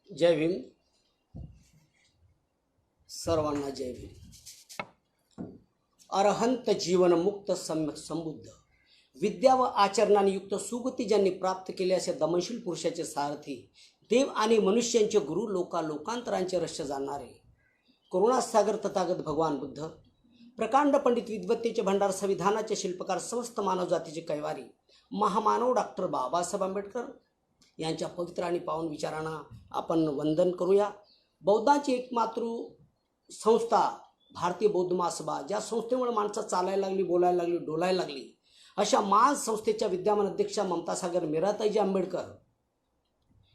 जय भीम. सर्वांना जय भीम. अरहंत जीवन मुक्त समृद्ध विद्या व आचरणाने युक्त सुगती ज्यांनी प्राप्त केले असे दमनशील पुरुषाचे सारथी देव आणि मनुष्यांचे गुरु लोकांतरांचे रहस्य जाणणारे करुणासागर तथागत भगवान बुद्ध प्रकांड पंडित विद्वत्तेचे भंडार संविधानाचे शिल्पकार समस्त मानव जातीचे कैवारी महामानव डॉक्टर बाबासाहेब आंबेडकर यांच्या पवित्र आणि पावन विचारांना आपण वंदन करूया. बौद्धांची एकमात्र संस्था भारतीय बौद्ध महासभा, ज्या संस्थेमुळे माणसं चालायला लागली, बोलायला लागली, डोलायला लागली, अशा महान संस्थेच्या विद्यमान अध्यक्षा ममतासागर मीराताईजी आंबेडकर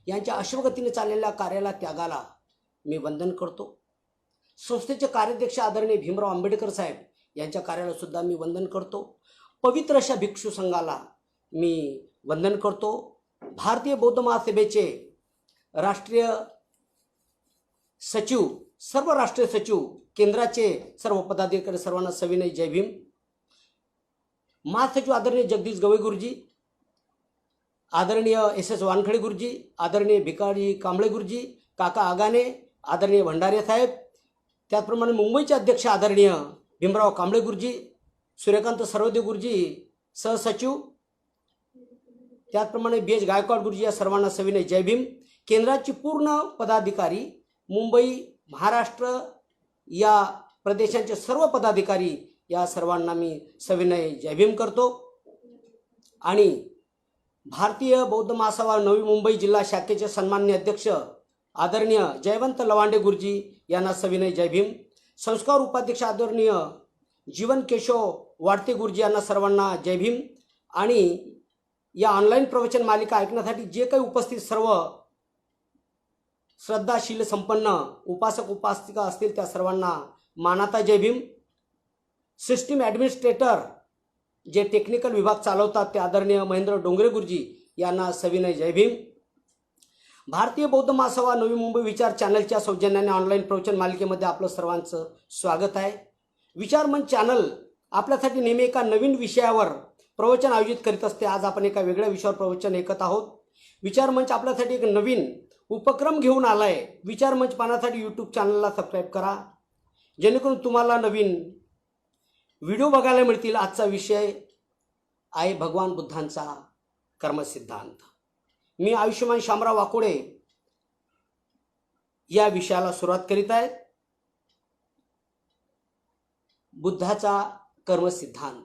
यांच्या अश्वगतीने चाललेल्या कार्याला, त्यागाला मी वंदन करतो. संस्थेचे कार्याध्यक्ष आदरणीय भीमराव आंबेडकर साहेब यांच्या कार्याला सुद्धा मी वंदन करतो. पवित्र अशा भिक्षू संघाला मी वंदन करतो. भारतीय बौद्ध महासभेचे राष्ट्रीय सचिव, सर्व राष्ट्रीय सचिव, केंद्राचे सर्व पदाधिकारी सर्वांना सविनय जय भीम. महासचिव आदरणीय जगदीश गवई गुरुजी, आदरणीय SS वानखडे गुरुजी, आदरणीय भिकाजी कांबळे गुरुजी, काका आगाने, आदरणीय भंडारे साहेब, त्याचप्रमाणे मुंबईचे अध्यक्ष आदरणीय भीमराव कांबळे गुरुजी, सूर्यकांत सर्वदेव गुरुजी सहसचिव, त्याचप्रमाणे BH गायकवाड गुरुजी, या सर्वांना सविनय जय भीम. केंद्राची पूर्ण पदाधिकारी, मुंबई, महाराष्ट्र या प्रदेशांचे सर्व पदाधिकारी, या सर्वांना मी सविनय जय भीम करतो. आणि भारतीय बौद्ध महासभा नवी मुंबई जिल्हा शाखेचे सन्माननीय अध्यक्ष आदरणीय जयवंत लवांडे गुरुजी यांना सविनय जय भीम. संस्कार उपाध्यक्ष आदरणीय जीवन केशव वाडते गुरुजी यांना सर्वांना जय भीम. आणि या ऑनलाईन प्रवचन मालिका ऐकण्यासाठी जे काही उपस्थित सर्व श्रद्धाशील संपन्न उपासक उपासिका असतील त्या सर्वांना मानाता जय भीम. सिस्टीम ॲडमिनिस्ट्रेटर जे टेक्निकल विभाग चालवतात ते आदरणीय महेंद्र डोंगरे गुरुजी यांना सविनय जय भीम. भारतीय बौद्ध महासभा नवी मुंबई विचार चॅनलच्या सौजन्याने ऑनलाईन प्रवचन मालिकेमध्ये आपलं सर्वांचं स्वागत आहे. विचार मंच चॅनल आपल्यासाठी नेहमी एका नवीन विषयावर प्रवचन आयोजित करीत असते. आज आपण एका वेगळ्या विषयावर प्रवचन ऐकत आहोत. विचार मंच आपल्यासाठी एक नवीन उपक्रम घेऊन आला आहे. विचार मंच पाहण्यासाठी यूट्यूब चॅनलला सबस्क्राईब करा, जेणेकरून तुम्हाला नवीन व्हिडिओ बघायला मिळतील. आजचा विषय आहे भगवान बुद्धांचा कर्मसिद्धांत. मी आयुष्यमान शामराव वाकोडे या विषयाला सुरुवात करीत आहे. बुद्धाचा कर्मसिद्धांत.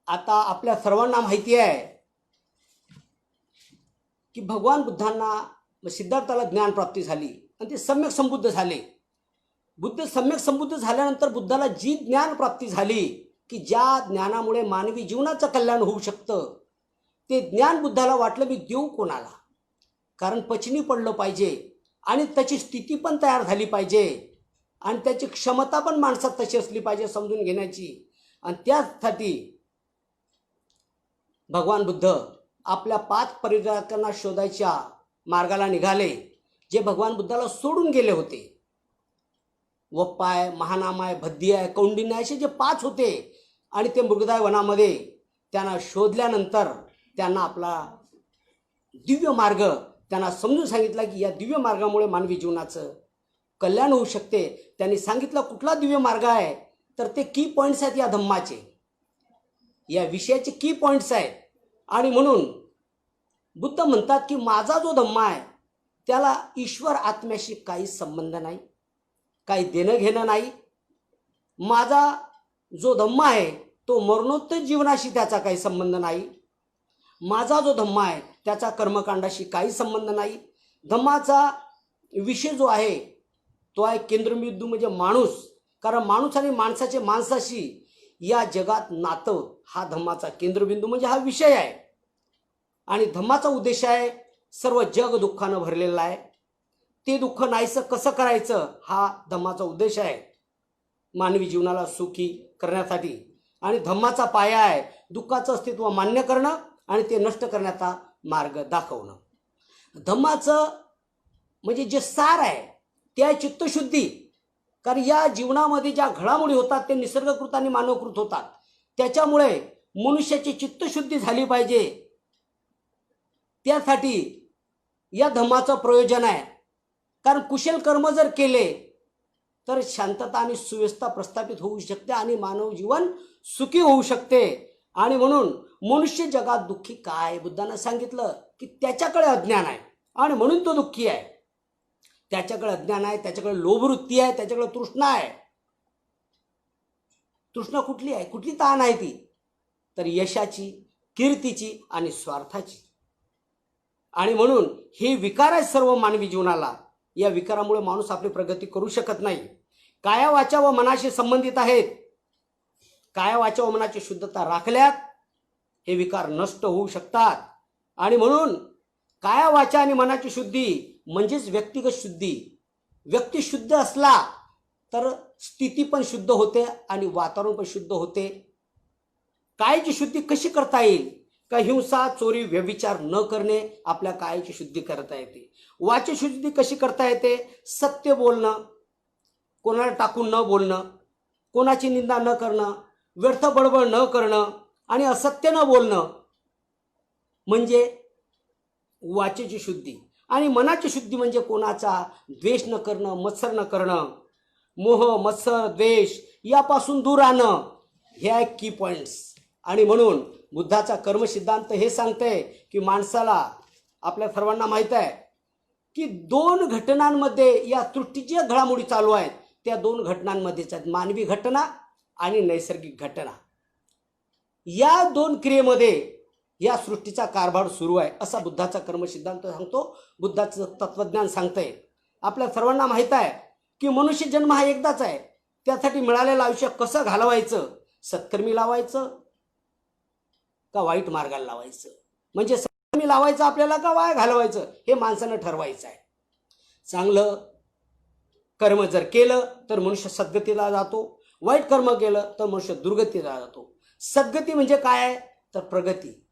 आता आपल्या सर्वांना माहिती आहे की भगवान बुद्धांना, सिद्धार्थाला ज्ञान प्राप्ती झाली आणि ते सम्यक संबुद्ध झाले. बुद्ध सम्यक संबुद्ध झाल्यानंतर बुद्धाला जी ज्ञान प्राप्ती झाली की ज्या ज्ञानामुळे मानवी जीवनाचं कल्याण होऊ शकतं, ते ज्ञान बुद्धाला वाटलं मी देऊ कोणाला, कारण पचनी पडलं पाहिजे आणि त्याची स्थिती पण तयार झाली पाहिजे आणि त्याची क्षमता पण माणसात तशी असली पाहिजे समजून घेण्याची. आणि त्यासाठी भगवान बुद्ध आपल्या 5 परिचारकांना शोधायच्या मार्गाला निघाले, जे भगवान बुद्धाला सोडून गेले होते. वप्पाय, महानामाय, भद्दियाय, कौंडिन्य असे जे 5 होते आणि ते मृगदाय वनामध्ये त्यांना शोधल्यानंतर त्यांना आपला दिव्य मार्ग त्यांना समजून सांगितला की या दिव्य मार्गामुळे मानवी जीवनाचं कल्याण होऊ शकते. त्यांनी सांगितलं कुठला दिव्य मार्ग आहे, तर ते की पॉईंट्स आहेत या धम्माचे, या विषयाचे की पॉईंट्स आहेत. आणि म्हणून बुद्ध म्हणतात की माझा जो धम्मा आहे त्याला ईश्वर आत्म्याशी काही संबंध नाही, काही देणं घेणं नाही. माझा जो धम्मा आहे तो मरणोत्तर जीवनाशी त्याचा काही संबंध नाही. माझा जो धम्मा आहे त्याचा कर्मकांडाशी काही संबंध नाही. धम्माचा विषय जो आहे तो आहे केंद्रबिंदू म्हणजे माणूस, कारण माणूस आणि माणसाशी या जगात नातं हा धम्माचा केंद्रबिंदू म्हणजे हा विषय आहे. आणि धम्माचा उद्देश आहे सर्व जग दुःखानं भरलेलं आहे, ते दुःख नाहीसं कसं करायचं हा धम्माचा उद्देश आहे मानवी जीवनाला सुखी करण्यासाठी. आणि धम्माचा पाया आहे दुःखाचं अस्तित्व मान्य करणं आणि ते नष्ट करण्याचा मार्ग दाखवणं. धम्माचं म्हणजे जे सार आहे ते आहे चित्तशुद्धी. कारण या जीवनामध्ये ज्या घडामोडी होतात ते निसर्गकृत आणि मानवकृत होतात. त्याच्यामुळे मनुष्याची चित्तशुद्धी झाली पाहिजे. त्यासाठी या धम्माचं प्रयोजन आहे. कारण कुशल कर्म जर केले तर शांतता आणि सुव्यवस्था प्रस्थापित होऊ शकते आणि मानव जीवन सुखी होऊ शकते. आणि म्हणून मनुष्य जगात दुःखी काय? बुद्धानं सांगितलं की त्याच्याकडे अज्ञान आहे आणि म्हणून तो दुःखी आहे. त्याच्याकडे अज्ञान आहे, त्याच्याकडे लोभवृत्ती आहे, त्याच्याकडे तृष्णा आहे. तृष्णा कुठली आहे? कुठली ताण आहे ती? तर यशाची, कीर्तीची आणि स्वार्थाची. आणि म्हणून हे विकार आहेत सर्व मानवी जीवनाला. या विकारामुळे माणूस आपली प्रगती करू शकत नाही. काया वाचा व मनाशी संबंधित आहेत. काया वाचा व मनाची शुद्धता राखल्यात हे विकार नष्ट होऊ शकतात. आणि म्हणून काया वाचा आणि मनाची शुद्धी म्हणजेच व्यक्तिगत शुद्धी. व्यक्ती शुद्ध असला तर स्थिती पण शुद्ध होते आणि वातावरण पण शुद्ध होते. कायाची शुद्धी कशी करता येईल? का हिंसा, चोरी, व्यभिचार न करणे आपल्या कायाची शुद्धी करता येते. वाची शुद्धी कशी करता येते? सत्य बोलणं, कोणाला टाकून न बोलणं, कोणाची निंदा न करणं, व्यर्थ बडबड न करणं आणि असत्य न बोलणं म्हणजे वाचेची शुद्धी. आणि मनाची शुद्धी म्हणजे कोणाचा द्वेष न करणं, मत्सर न करणं, मोह, मत्सर, द्वेष यापासून दूर राहणं. हे आहे की पॉइंट्स. आणि म्हणून बुद्धाचा कर्मसिद्धांत हे सांगते की माणसाला, आपल्या सर्वांना माहीत आहे की दोन घटनांमध्ये या सृष्टीच्या घडामोडी चालू आहेत. त्या दोन घटनांमध्येच आहेत मानवी घटना आणि नैसर्गिक घटना. या दोन क्रियेमध्ये या सृष्टीचा कारभार सुरू आहे असा बुद्धाचा कर्मसिद्धांत सांगतो. बुद्धाचं तत्वज्ञान सांगतंय. आपल्या सर्वांना माहीत आहे की मनुष्य जन्म हा एकदाच आहे. त्यासाठी मिळालेलं आयुष्य कसं घालवायचं? सत्कर्मी लावायचं का वाईट मार्गाला लावायचं? म्हणजे सत्कर्मी लावायचं आपल्याला का वाया घालवायचं हे माणसानं ठरवायचं आहे. चांगलं कर्म जर केलं तर मनुष्य सद्गतीला जातो, वाईट कर्म केलं तर मनुष्य दुर्गतीला जातो. सद्गती म्हणजे काय आहे? तर प्रगती.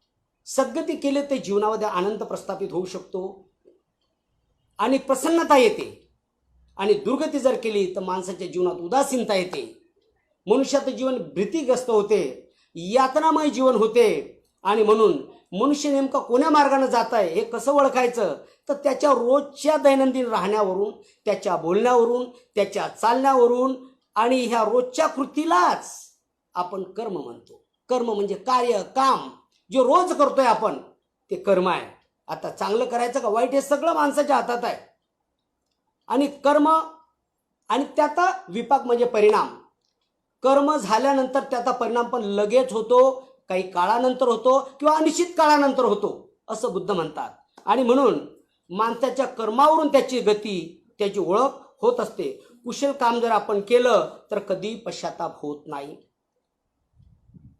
सद्गती केली तर जीवनामध्ये आनंद प्रस्थापित होऊ शकतो आणि प्रसन्नता येते. आणि दुर्गती जर केली तर माणसाच्या जीवनात उदासीनता येते. मनुष्याचं जीवन भीतीग्रस्त होते, यातनामय जीवन होते. आणि म्हणून मनुष्य नेमका कोण्या मार्गाने जात आहे हे कसं ओळखायचं? तर त्याच्या रोजच्या दैनंदिन राहण्यावरून, त्याच्या बोलण्यावरून, त्याच्या चालण्यावरून आणि ह्या रोजच्या कृतीलाच आपण कर्म म्हणतो. कर्म म्हणजे कार्य, काम जे रोज करतोय आपण ते कर्म आहे. आता चांगलं करायचं का वाईट हे सगळं माणसाच्या हातात आहे. आणि कर्म आणि त्याचा विपाक म्हणजे परिणाम. कर्म झाल्यानंतर त्याचा परिणाम पण लगेच होतो, काही काळानंतर होतो किंवा अनिश्चित काळानंतर होतो असं बुद्ध म्हणतात. आणि म्हणून माणसाच्या कर्मावरून त्याची गती, त्याची ओळख होत असते. कुशल काम जर आपण केलं तर कधी पश्चाताप होत नाही,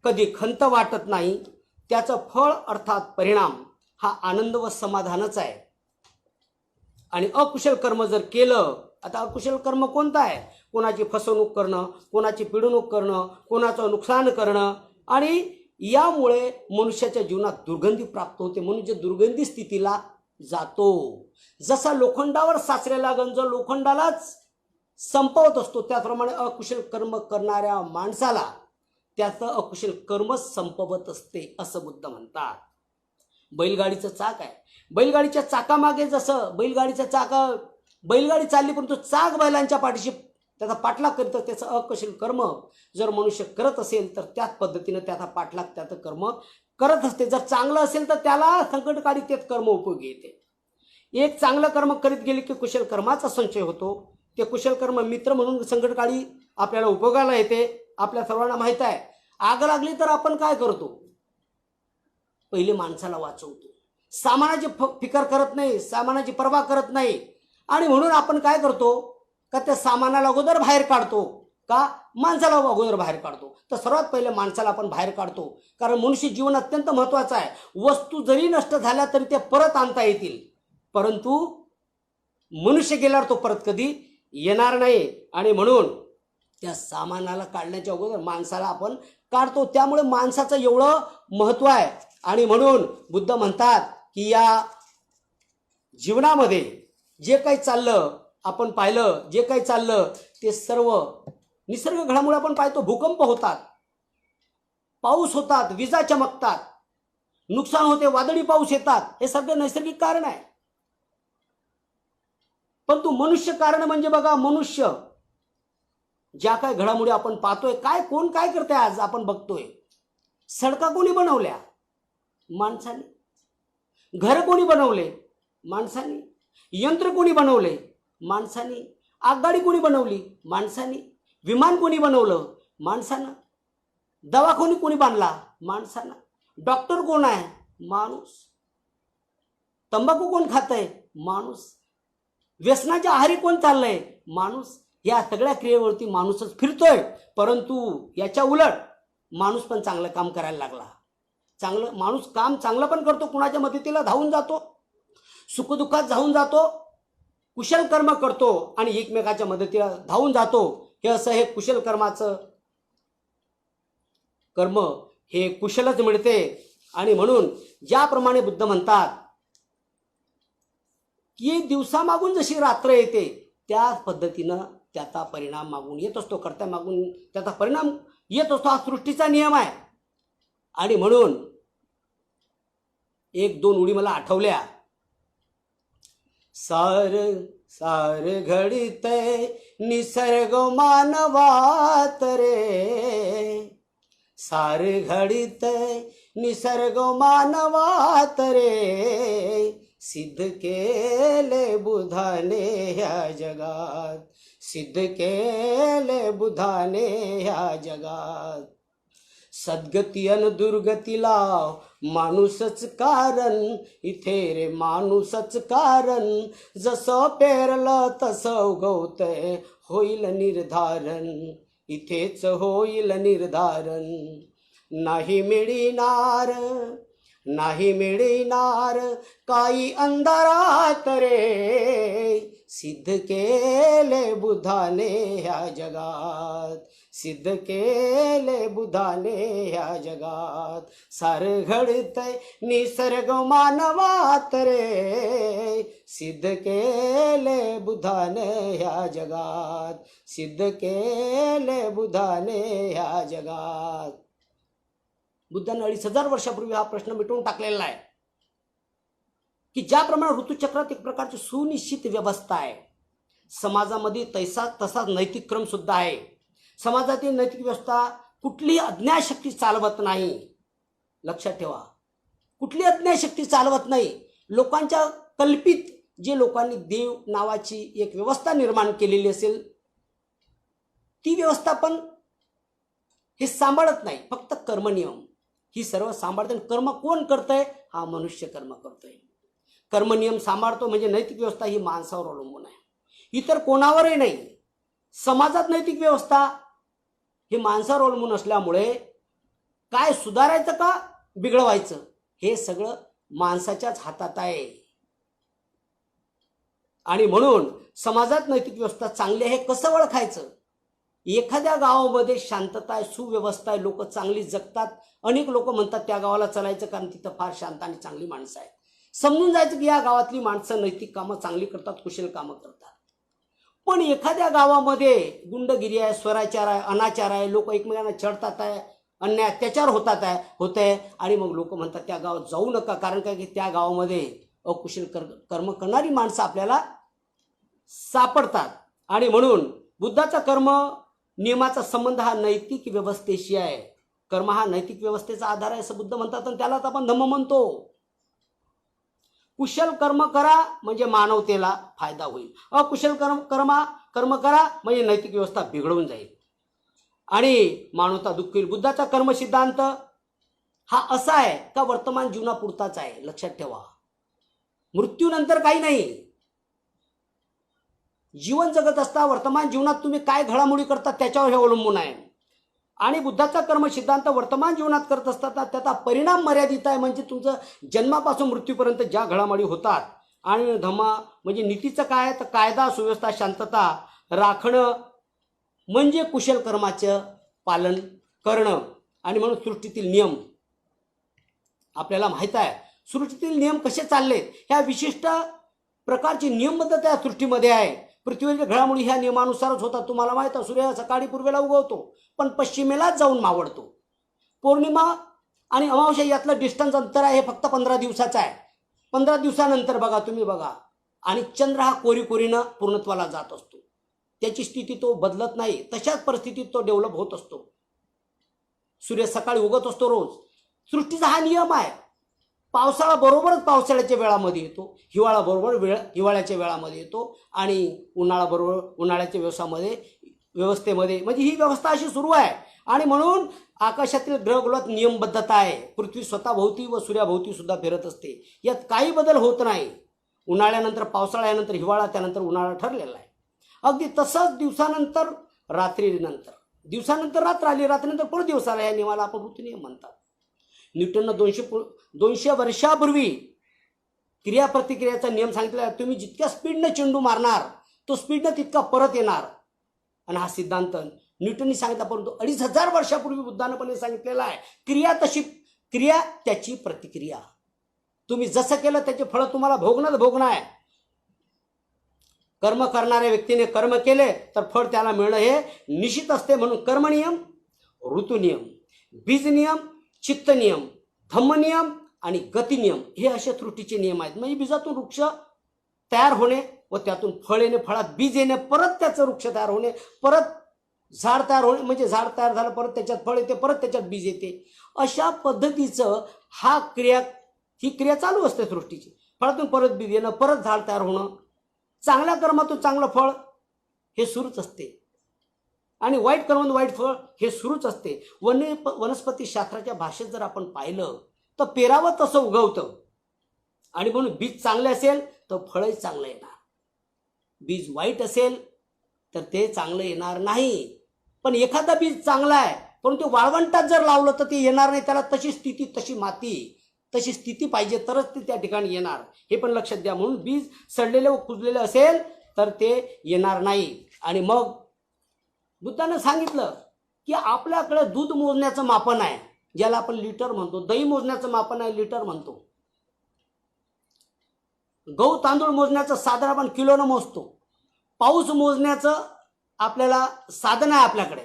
कधी खंत वाटत नाही. त्याचं फळ अर्थात परिणाम हा आनंद व समाधानच आहे. आणि अकुशल कर्म जर केलं, आता अकुशल कर्म कोणतं आहे? कोणाची फसवणूक करणं, कोणाची पिडवणूक करणं, कोणाचं नुकसान करणं. आणि यामुळे मनुष्याच्या जीवनात दुर्गंधी प्राप्त होते. मनुष्य दुर्गंधी स्थितीला जातो. जसा लोखंडावर साचलेला गंज लोखंडालाच संपवत असतो त्याप्रमाणे अकुशल कर्म करणाऱ्या माणसाला त्याचं अकुशल कर्मच संपवत असते असं बुद्ध म्हणतात. बैलगाडीचं चाक आहे. बैलगाडीच्या चाकामागे जसं बैलगाडी चालली परंतु चाक बैलांच्या पाठीशी त्याचा पाठलाग करीत, त्याचं अकुशल कर्म जर मनुष्य करत असेल तर त्याच पद्धतीनं त्याचा पाठलाग त्याचं कर्म करत असते. जर चांगलं असेल तर त्याला संकटकाळी तेच कर्म उपयोगी येते. एक चांगलं कर्म करीत गेले की कुशल कर्माचा संचय होतो. ते कुशल कर्म मित्र म्हणून संकटकाळी आपल्याला उपयोगाला येते. आपल्या सर्वांना माहीत आहे, आग लागली तर आपण काय करतो? पहिले माणसाला वाचवतो. सामानाची फिकर करत नाही, सामानाची पर्वा करत नाही. आणि म्हणून आपण काय करतो? का त्या सामानाला अगोदर बाहेर काढतो, का माणसाला अगोदर बाहेर काढतो? तर सर्वात पहिले माणसाला आपण बाहेर काढतो. कारण मनुष्य जीवन अत्यंत महत्त्वाचं आहे. वस्तू जरी नष्ट झाल्या तरी ते परत आणता येतील, परंतु मनुष्य गेल्यावर तो परत कधी येणार नाही. आणि म्हणून त्या सामानाला काढण्याच्या अगोदर माणसाला आपण काढतो. त्यामुळे माणसाचं एवढं महत्त्व आहे. आणि म्हणून बुद्ध म्हणतात की या जीवनामध्ये जे काही चाललं आपण पाहिलं, जे काही चाललं ते सर्व निसर्ग घडामोडी आपण पाहतो. भूकंप होतात, पाऊस होतात, विजा चमकतात, नुकसान होते, वादळी पाऊस येतात, हे सगळं नैसर्गिक कारण आहे. परंतु मनुष्य कारण म्हणजे बघा, मनुष्य ज्या काय घडामोडी आपण पाहतोय, कोण काय करतंय आज आपण बघतोय. सडका कोणी बनवल्या? माणसाने. घर कोणी बनवले? माणसाने. यंत्र कोणी बनवले? माणसाने. आगगाडी कोणी बनवली? माणसाने. विमान कोणी बनवलं? माणसानं. दवाखाना कोणी बांधला? माणसानं. डॉक्टर कोण आहे? माणूस. तंबाखू कोण खातंय? माणूस. व्यसनाच्या आहारी कोण चाललंय? माणूस. या सगळ्या क्रियेवरती माणूसच फिरतोय. परंतु याच्या उलट माणूस पण चांगलं काम करायला लागला. माणूस काम चांगलं पण करतो, कुणाच्या मदतीला धावून जातो, सुखदुःखात धावून जातो, कुशल कर्म करतो आणि एकमेकाच्या मदतीला धावून जातो. हे असं हे कुशल कर्माचं कर्म हे कुशलच मिळते. आणि म्हणून ज्याप्रमाणे बुद्ध म्हणतात की दिवसामागून जशी रात्र येते, त्या पद्धतीनं त्याचा परिणाम मागून येत असतो, कर्त्या मागून त्याचा परिणाम येत असतो. हा सृष्टीचा नियम आहे. आणि म्हणून एक दोन उडी मला आठवल्या. सार सार घडितय निसर्ग मानवात रे, सार घडितय निसर्ग मानवात रे, सिद्ध केले बुधाने ह्या जगात, सिद्ध केले बुधाने ह्या जगात. सद्गती अन दुर्गतीला माणूसच कारण, इथे रे माणूसच कारण, जसं पेरलं तसं उगवतंय, होईल निर्धारण, इथेच होईल निर्धारण. नाही मिळणार, नाही मिळणार काही अंधारात रे, सिद्ध केले बुधाने ह्या जगात, सिद्ध केले बुधाने ह्या जगात. सार घडतंय निसर्ग मानवात रे, सिद्ध केले बुधाने ह्या जगात, सिद्ध केले बुधाने ह्या जगात. बुद्धांनी 2500 वर्षापूर्वी हा प्रश्न मिटवून टाकलेला आहे की ज्याप्रमाणे ऋतुचक्रात एक प्रकारची सुनिश्चित व्यवस्था आहे, समाजामध्ये तसाच नैतिक क्रम सुद्धा आहे. समाजातील नैतिक व्यवस्था कुठलीही अज्ञात शक्ती चालवत नाही. लक्षात ठेवा, कुठली अज्ञात शक्ती चालवत नाही. लोकांच्या कल्पित, जे लोकांनी देव नावाची एक व्यवस्था निर्माण केलेली असेल, ती व्यवस्था पण हे सांभाळत नाही. फक्त कर्मनियम ही सर्व सांभाळते. कर्म कोण करतंय? हा मनुष्य कर्म करतोय. कर्मनियम सांभाळतो म्हणजे नैतिक व्यवस्था ही माणसावर अवलंबून आहे, इतर कोणावरही नाही. समाजात नैतिक व्यवस्था हे माणसावर अवलंबून असल्यामुळे काय सुधारायचं का बिघडवायचं हे सगळं माणसाच्याच हातात आहे. आणि म्हणून समाजात नैतिक व्यवस्था चांगली आहे कसं ओळखायचं? एखाद्या गावामध्ये शांतता आहे, सुव्यवस्था आहे, लोक चांगली जगतात, अनेक लोक म्हणतात त्या गावाला चालायचं कारण तिथं फार शांत आणि चांगली माणसं आहेत. समजून जायचं की या गावातली माणसं नैतिक कामं चांगली करतात, कुशल कामं करतात. पण एखाद्या गावामध्ये गुंडगिरी आहे, स्वराचार आहे, अनाचार आहे, लोक एकमेकांना छळतात आहे, अन्याय अत्याचार होत आहे आणि मग लोक म्हणतात त्या गावात जाऊ नका, कारण काय की त्या गावामध्ये अकुशल कर्म करणारी माणसं आपल्याला सापडतात. आणि म्हणून बुद्धाचा कर्म नियमाचा संबंध हा नैतिक व्यवस्थेशी आहे. कर्म हा नैतिक व्यवस्थेचा आधार आहे असं बुद्ध म्हणतात आणि त्यालाच आपण धम्म म्हणतो. कुशल कर्म करा म्हणजे मानवतेला फायदा होईल, अकुशल कर्म करा म्हणजे नैतिक व्यवस्था बिघडून जाईल आणि मानवता दुःख होईल. बुद्धाचा कर्म सिद्धांत हा असा आहे का वर्तमान जीवनापुरताच आहे. लक्षात ठेवा, मृत्यूनंतर काही नाही. जीवन जगत असता वर्तमान जीवनात तुम्ही काय घडामोडी करता त्याच्यावर हे अवलंबून आहे. आणि बुद्धाचा कर्म सिद्धांत वर्तमान जीवनात करत असताना त्याचा परिणाम मर्यादित आहे. म्हणजे तुमचं जन्मापासून मृत्यूपर्यंत ज्या घडामोडी होतात. आणि धम्म म्हणजे नीतीचं काय तर कायदा सुव्यवस्था शांतता राखणं म्हणजे कुशल कर्माचं पालन करणं. आणि म्हणून सृष्टीतील नियम आपल्याला माहीत आहे. सृष्टीतील नियम कसे चाललेत ह्या विशिष्ट प्रकारची नियमबद्धता या सृष्टीमध्ये आहे. पृथ्वीवरील घडामोडी ह्या नियमानुसारच होतात. तुम्हाला माहित आहे, सूर्य सकाळी पूर्वेला उगवतो पण पश्चिमेलाच जाऊन मावळतो. पौर्णिमा आणि अमावस्या यातलं डिस्टन्स अंतर आहे हे फक्त 15 दिवसाचं आहे. 15 दिवसानंतर बघा, तुम्ही बघा, आणि चंद्र हा कोरीकोरीनं पूर्णत्वाला जात असतो. त्याची स्थिती तो बदलत नाही, तशाच परिस्थितीत तो डेव्हलप होत असतो. सूर्य सकाळी उगत असतो रोज. सृष्टीचा हा नियम आहे. पावसाळा बरोबरच पावसाळ्याच्या वेळामध्ये येतो, हिवाळा बरोबर हिवाळ्याच्या वेळामध्ये येतो, आणि उन्हाळा बरोबर उन्हाळ्याच्या व्यवस्थेमध्ये, म्हणजे ही व्यवस्था अशी सुरू आहे. आणि म्हणून आकाशातील ग्रहगोलात नियमबद्धता आहे. पृथ्वी स्वतःभोवती व सूर्याभोवती सुद्धा फिरत असते. यात काही बदल होत नाही. उन्हाळ्यानंतर पावसाळा, यानंतर हिवाळा, त्यानंतर उन्हाळा ठरलेला आहे. अगदी तसंच दिवसानंतर रात्रीनंतर, दिवसानंतर रात्र आली, रात्रीनंतर परत दिवस आला. या नियमाला आपण ऋतुनियम म्हणतात. न्यूटननं 200 वर्षापूर्वी क्रियाप्रतिक्रियाचा नियम सांगितला. तुम्ही जितक्या स्पीडनं चेंडू मारणार, तो स्पीडनं तितका परत येणार. आणि हा सिद्धांत न्यूटननी सांगितला, परंतु 2500 वर्षापूर्वी बुद्धानं पण सांगितलेला आहे. क्रिया त्याची प्रतिक्रिया. तुम्ही जसं केलं त्याचे फळ तुम्हाला भोगणं आहे. कर्म करणाऱ्या व्यक्तीने कर्म केले तर फळ त्याला मिळणं हे निश्चित असते. म्हणून कर्मनियम, ऋतुनियम, बीजनियम, चित्तनियम, धम्मनियम आणि गतिनियम हे असे सृष्टीचे नियम आहेत. म्हणजे बीजातून वृक्ष तयार होणे व त्यातून फळ येणे, फळात बीज येणे, परत त्याचं वृक्ष तयार होणे, परत झाड तयार होणे, म्हणजे झाड तयार झालं, परत त्याच्यात फळ येते, परत त्याच्यात बीज येते. अशा पद्धतीचं ही क्रिया चालू असते सृष्टीची. फळातून परत बीज येणं, परत झाड तयार होणं, चांगल्या कर्मातून चांगलं फळ हे सुरूच असते, आणि वाईट कर्मातून वाईट फळ हे सुरूच असते. वनस्पती शास्त्राच्या भाषेत जर आपण पाहिलं तर पेरावं तसं उगवतं. आणि म्हणून बीज चांगले असेल तर फळही चांगलं येणार. बीज वाईट असेल तर ते चांगलं येणार नाही. पण एखादा बीज चांगला आहे, परंतु वाळवंटात जर लावलं तर ते येणार नाही. त्याला तशी स्थिती, तशी माती, तशी स्थिती पाहिजे, तरच ते त्या ठिकाणी येणार. हे पण लक्षात द्या. म्हणून बीज सडलेले व कुजलेले असेल तर ते येणार नाही. आणि मग बुद्धानं सांगितलं की आपल्याकडे दूध मोजण्याचं मापन आहे, ज्याला आपण लिटर म्हणतो. दही मोजण्याचं मापन आहे, लिटर म्हणतो. गहू तांदूळ मोजण्याचं साधन आपण किलोनं मोजतो. पाऊस मोजण्याचं आपल्याला साधन आहे आपल्याकडे.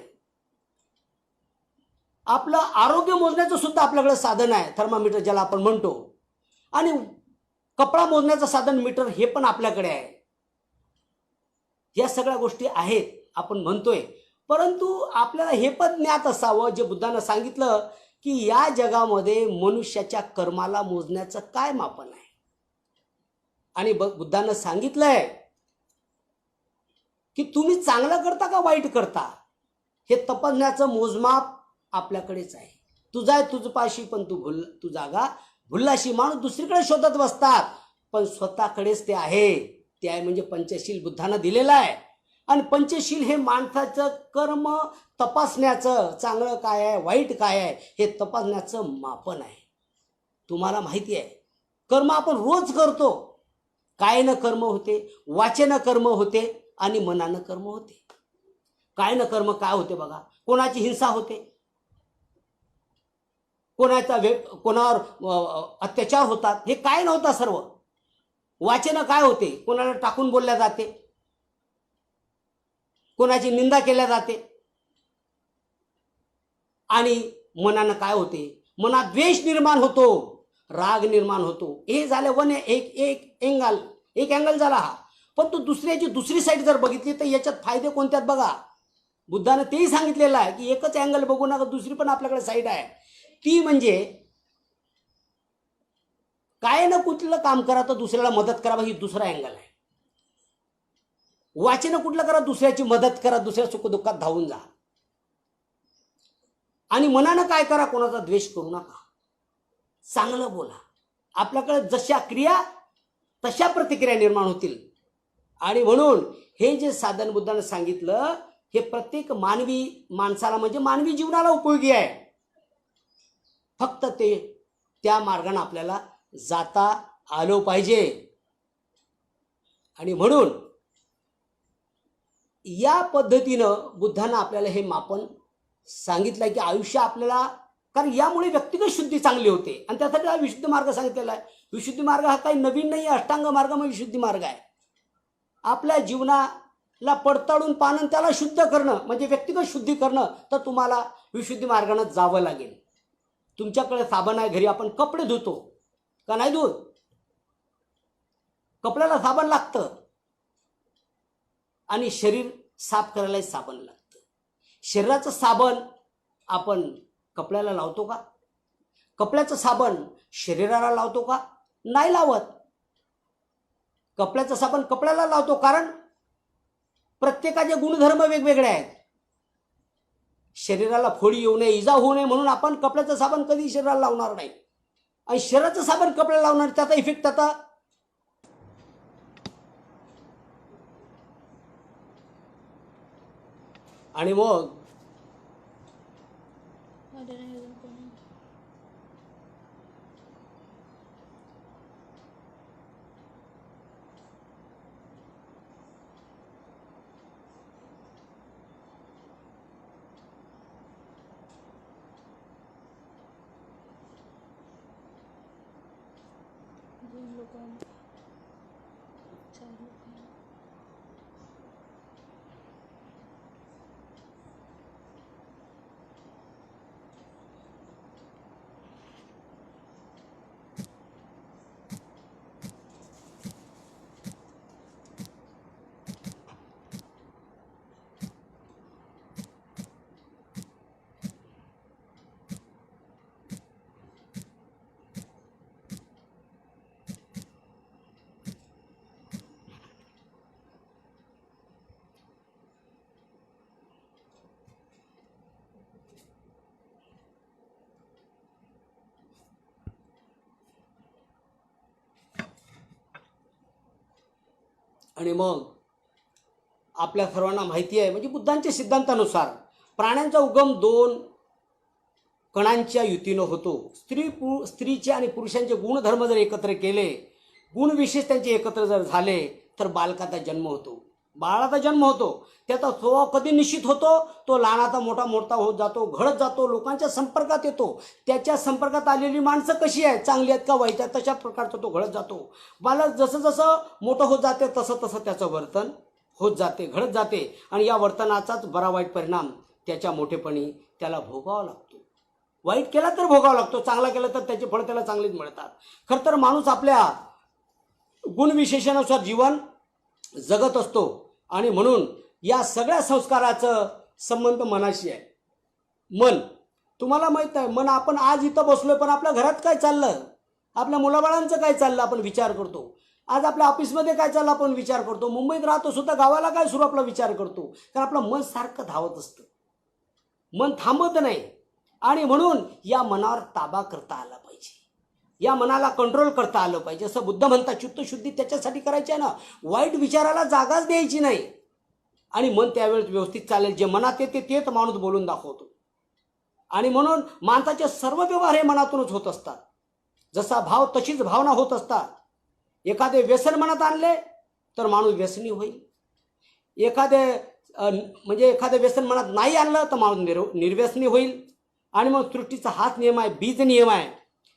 आपलं आरोग्य मोजण्याचं सुद्धा आपल्याकडे साधन आहे, थर्मामीटर ज्याला आपण म्हणतो. आणि कपडा मोजण्याचं साधन मीटर हे पण आपल्याकडे आहे. या सगळ्या गोष्टी आहेत आपण म्हणतोय, परंतु आपल्याला हे पण ज्ञात असावं, जे बुद्धानं सांगितलं की या जगामध्ये मनुष्याच्या कर्माला मोजण्याचं काय मापन आहे. आणि बुद्धानं सांगितलंय की तुम्ही चांगलं करता का वाईट करता, हे तपासण्याचं मोजमाप आपल्याकडेच आहे. तुझा आहे तुझपाशी, पण तू जागा भुल्लाशी. माणूस दुसरीकडे शोधत बसतात, पण स्वतःकडेच ते आहे. ते आहे म्हणजे पंचशील बुद्धानं दिलेलं आहे. आणि पंचशील हे माणसाचं कर्म तपासण्याचं, चांगलं काय आहे वाईट काय आहे हे तपासण्याचं मापन आहे. तुम्हाला माहिती आहे, कर्म आपण रोज करतो. कायनं कर्म होते, वाचेनं कर्म होते, आणि मनानं कर्म होते. कायनं कर्म काय होते बघा. कोणाची हिंसा होते, कोणावर अत्याचार होतात, हे काय नव्हता सर्व. वाचेनं काय होते, कोणाला टाकून बोलल्या जाते, कोणाची निंदा केल्या जाते. आणि मनानं काय होते, मनात द्वेष निर्माण होतो, राग निर्माण होतो. हे झालं एक अँगल झाला हा. पण तो दुसऱ्याची दुसरी साईड जर बघितली तर याच्यात फायदे कोणत्यात बघा. बुद्धानं तेही सांगितलेलं आहे की एकच अँगल बघू नका, दुसरी पण आपल्याकडे साईड आहे. ती म्हणजे काय ना कुठलं काम करा तर दुसऱ्याला मदत करावं, ही दुसरा अँगल आहे. वाचेनं कुठलं करा, दुसऱ्याची मदत करा, दुसऱ्या सुखदुःखात धावून जा. आणि मनानं काय करा, कोणाचा द्वेष करू नका, चांगलं बोला. आपल्याकडे जशा क्रिया तशा प्रतिक्रिया निर्माण होतील. आणि म्हणून हे जे साधन बुद्धानं सांगितलं हे प्रत्येक माणसाला म्हणजे मानवी जीवनाला उपयोगी आहे. फक्त ते त्या मार्गाने आपल्याला जाता आलं पाहिजे. आणि म्हणून या पद्धतीनं बुद्धानं आपल्याला हे मापन सांगितलं की आयुष्य आपल्याला, कारण यामुळे व्यक्तिगत शुद्धी चांगली होते. आणि त्यासाठी हा विशुद्ध मार्ग सांगितलेला आहे. विशुद्धी मार्ग हा काही नवीन नाही आहे, अष्टांग मार्ग म्हणजे विशुद्धी मार्ग आहे. आपल्या जीवनाला पडताळून पाहणं, त्याला शुद्ध करणं म्हणजे व्यक्तिगत शुद्धी करणं, तर तुम्हाला विशुद्धी मार्गाने जावं लागेल. तुमच्याकडे साबण आहे घरी, आपण कपडे धुतो का नाही धुत? कपड्याला साबण लागतं आणि शरीर साफ करायलाही साबण लागतं. शरीराचं साबण आपण कपड्याला लावतो का? कपड्याचं साबण शरीराला लावतो का? नाही लावत. कपड्याचं साबण कपड्याला लावतो, कारण प्रत्येकाचे गुणधर्म वेगवेगळे आहेत. शरीराला फोडी येऊ नये, इजा होऊ नये म्हणून आपण कपड्याचं साबण कधी शरीराला लावणार नाही, आणि शरीराचं साबण कपड्याला लावणार, त्याचा इफेक्ट आता आणि मग आणि मग आपल्या सर्वांना माहिती आहे, म्हणजे बुद्धांच्या सिद्धांतानुसार प्राण्यांचा उगम दोन कणांच्या युतीनं होतो. स्त्रीचे आणि पुरुषांचे गुणधर्म जर एकत्र केले, गुणविशेष त्यांचे एकत्र जर झाले, तर बालकाचा जन्म होतो. बाळाचा जन्म होतो. त्याचा स्वभाव कधी निश्चित होतो? तो लहानाचा मोठा मोठा होत जातो, घडत जातो, लोकांच्या संपर्कात येतो. त्याच्या संपर्कात आलेली माणसं कशी आहेत, चांगली आहेत का वाईट आहेत, तशा प्रकारचा तो घडत जातो. बालक जसं जसं मोठं होत जाते तसं तसं त्याचं वर्तन होत जाते, घडत जाते, आणि या वर्तनाचाच बरा वाईट परिणाम त्याच्या मोठेपणी त्याला भोगावा लागतो. वाईट केला तर भोगावा लागतो, चांगला केला तर त्याचे फळ त्याला चांगलेच मिळतात. खरं तर माणूस आपल्या गुणविशेषानुसार जीवन जगत असतो, आणि म्हणून या सगळ्या संस्काराचं संबंध मनाशी आहे. मन, तुम्हाला माहित आहे, मन, आपण आज इथं बसलोय, पण आपल्या घरात काय चाललं, आपल्या मुलाबाळांचं काय चाललं आपण विचार करतो. आज आपल्या ऑफिसमध्ये काय चाललं आपण विचार करतो. मुंबईत राहतो सुद्धा, गावाला काय सुरू आपला विचार करतो, कारण आपलं मन सारखं धावत असतं, मन थांबत नाही. आणि म्हणून या मनावर ताबा करता आला पाहिजे, या मनाला कंट्रोल करता आलं पाहिजे. असं बुद्ध म्हणतात, चित्तशुद्धी त्याच्यासाठी करायची आहे ना, वाईट विचाराला जागाच द्यायची नाही, आणि मन त्यावेळेस व्यवस्थित चालेल. जे मनात येते तेच माणूस बोलून दाखवतो, आणि म्हणून माणसाचे सर्व व्यवहार हे मनातूनच होत असतात. जसा भाव तशीच भावना होत असतात. एखादे व्यसन मनात आणले तर माणूस व्यसनी होईल. एखादे व्यसन मनात नाही आणलं तर माणूस निर्व्यसनी होईल. आणि मग सृष्टीचा हाच नियम आहे, बीज नियम आहे.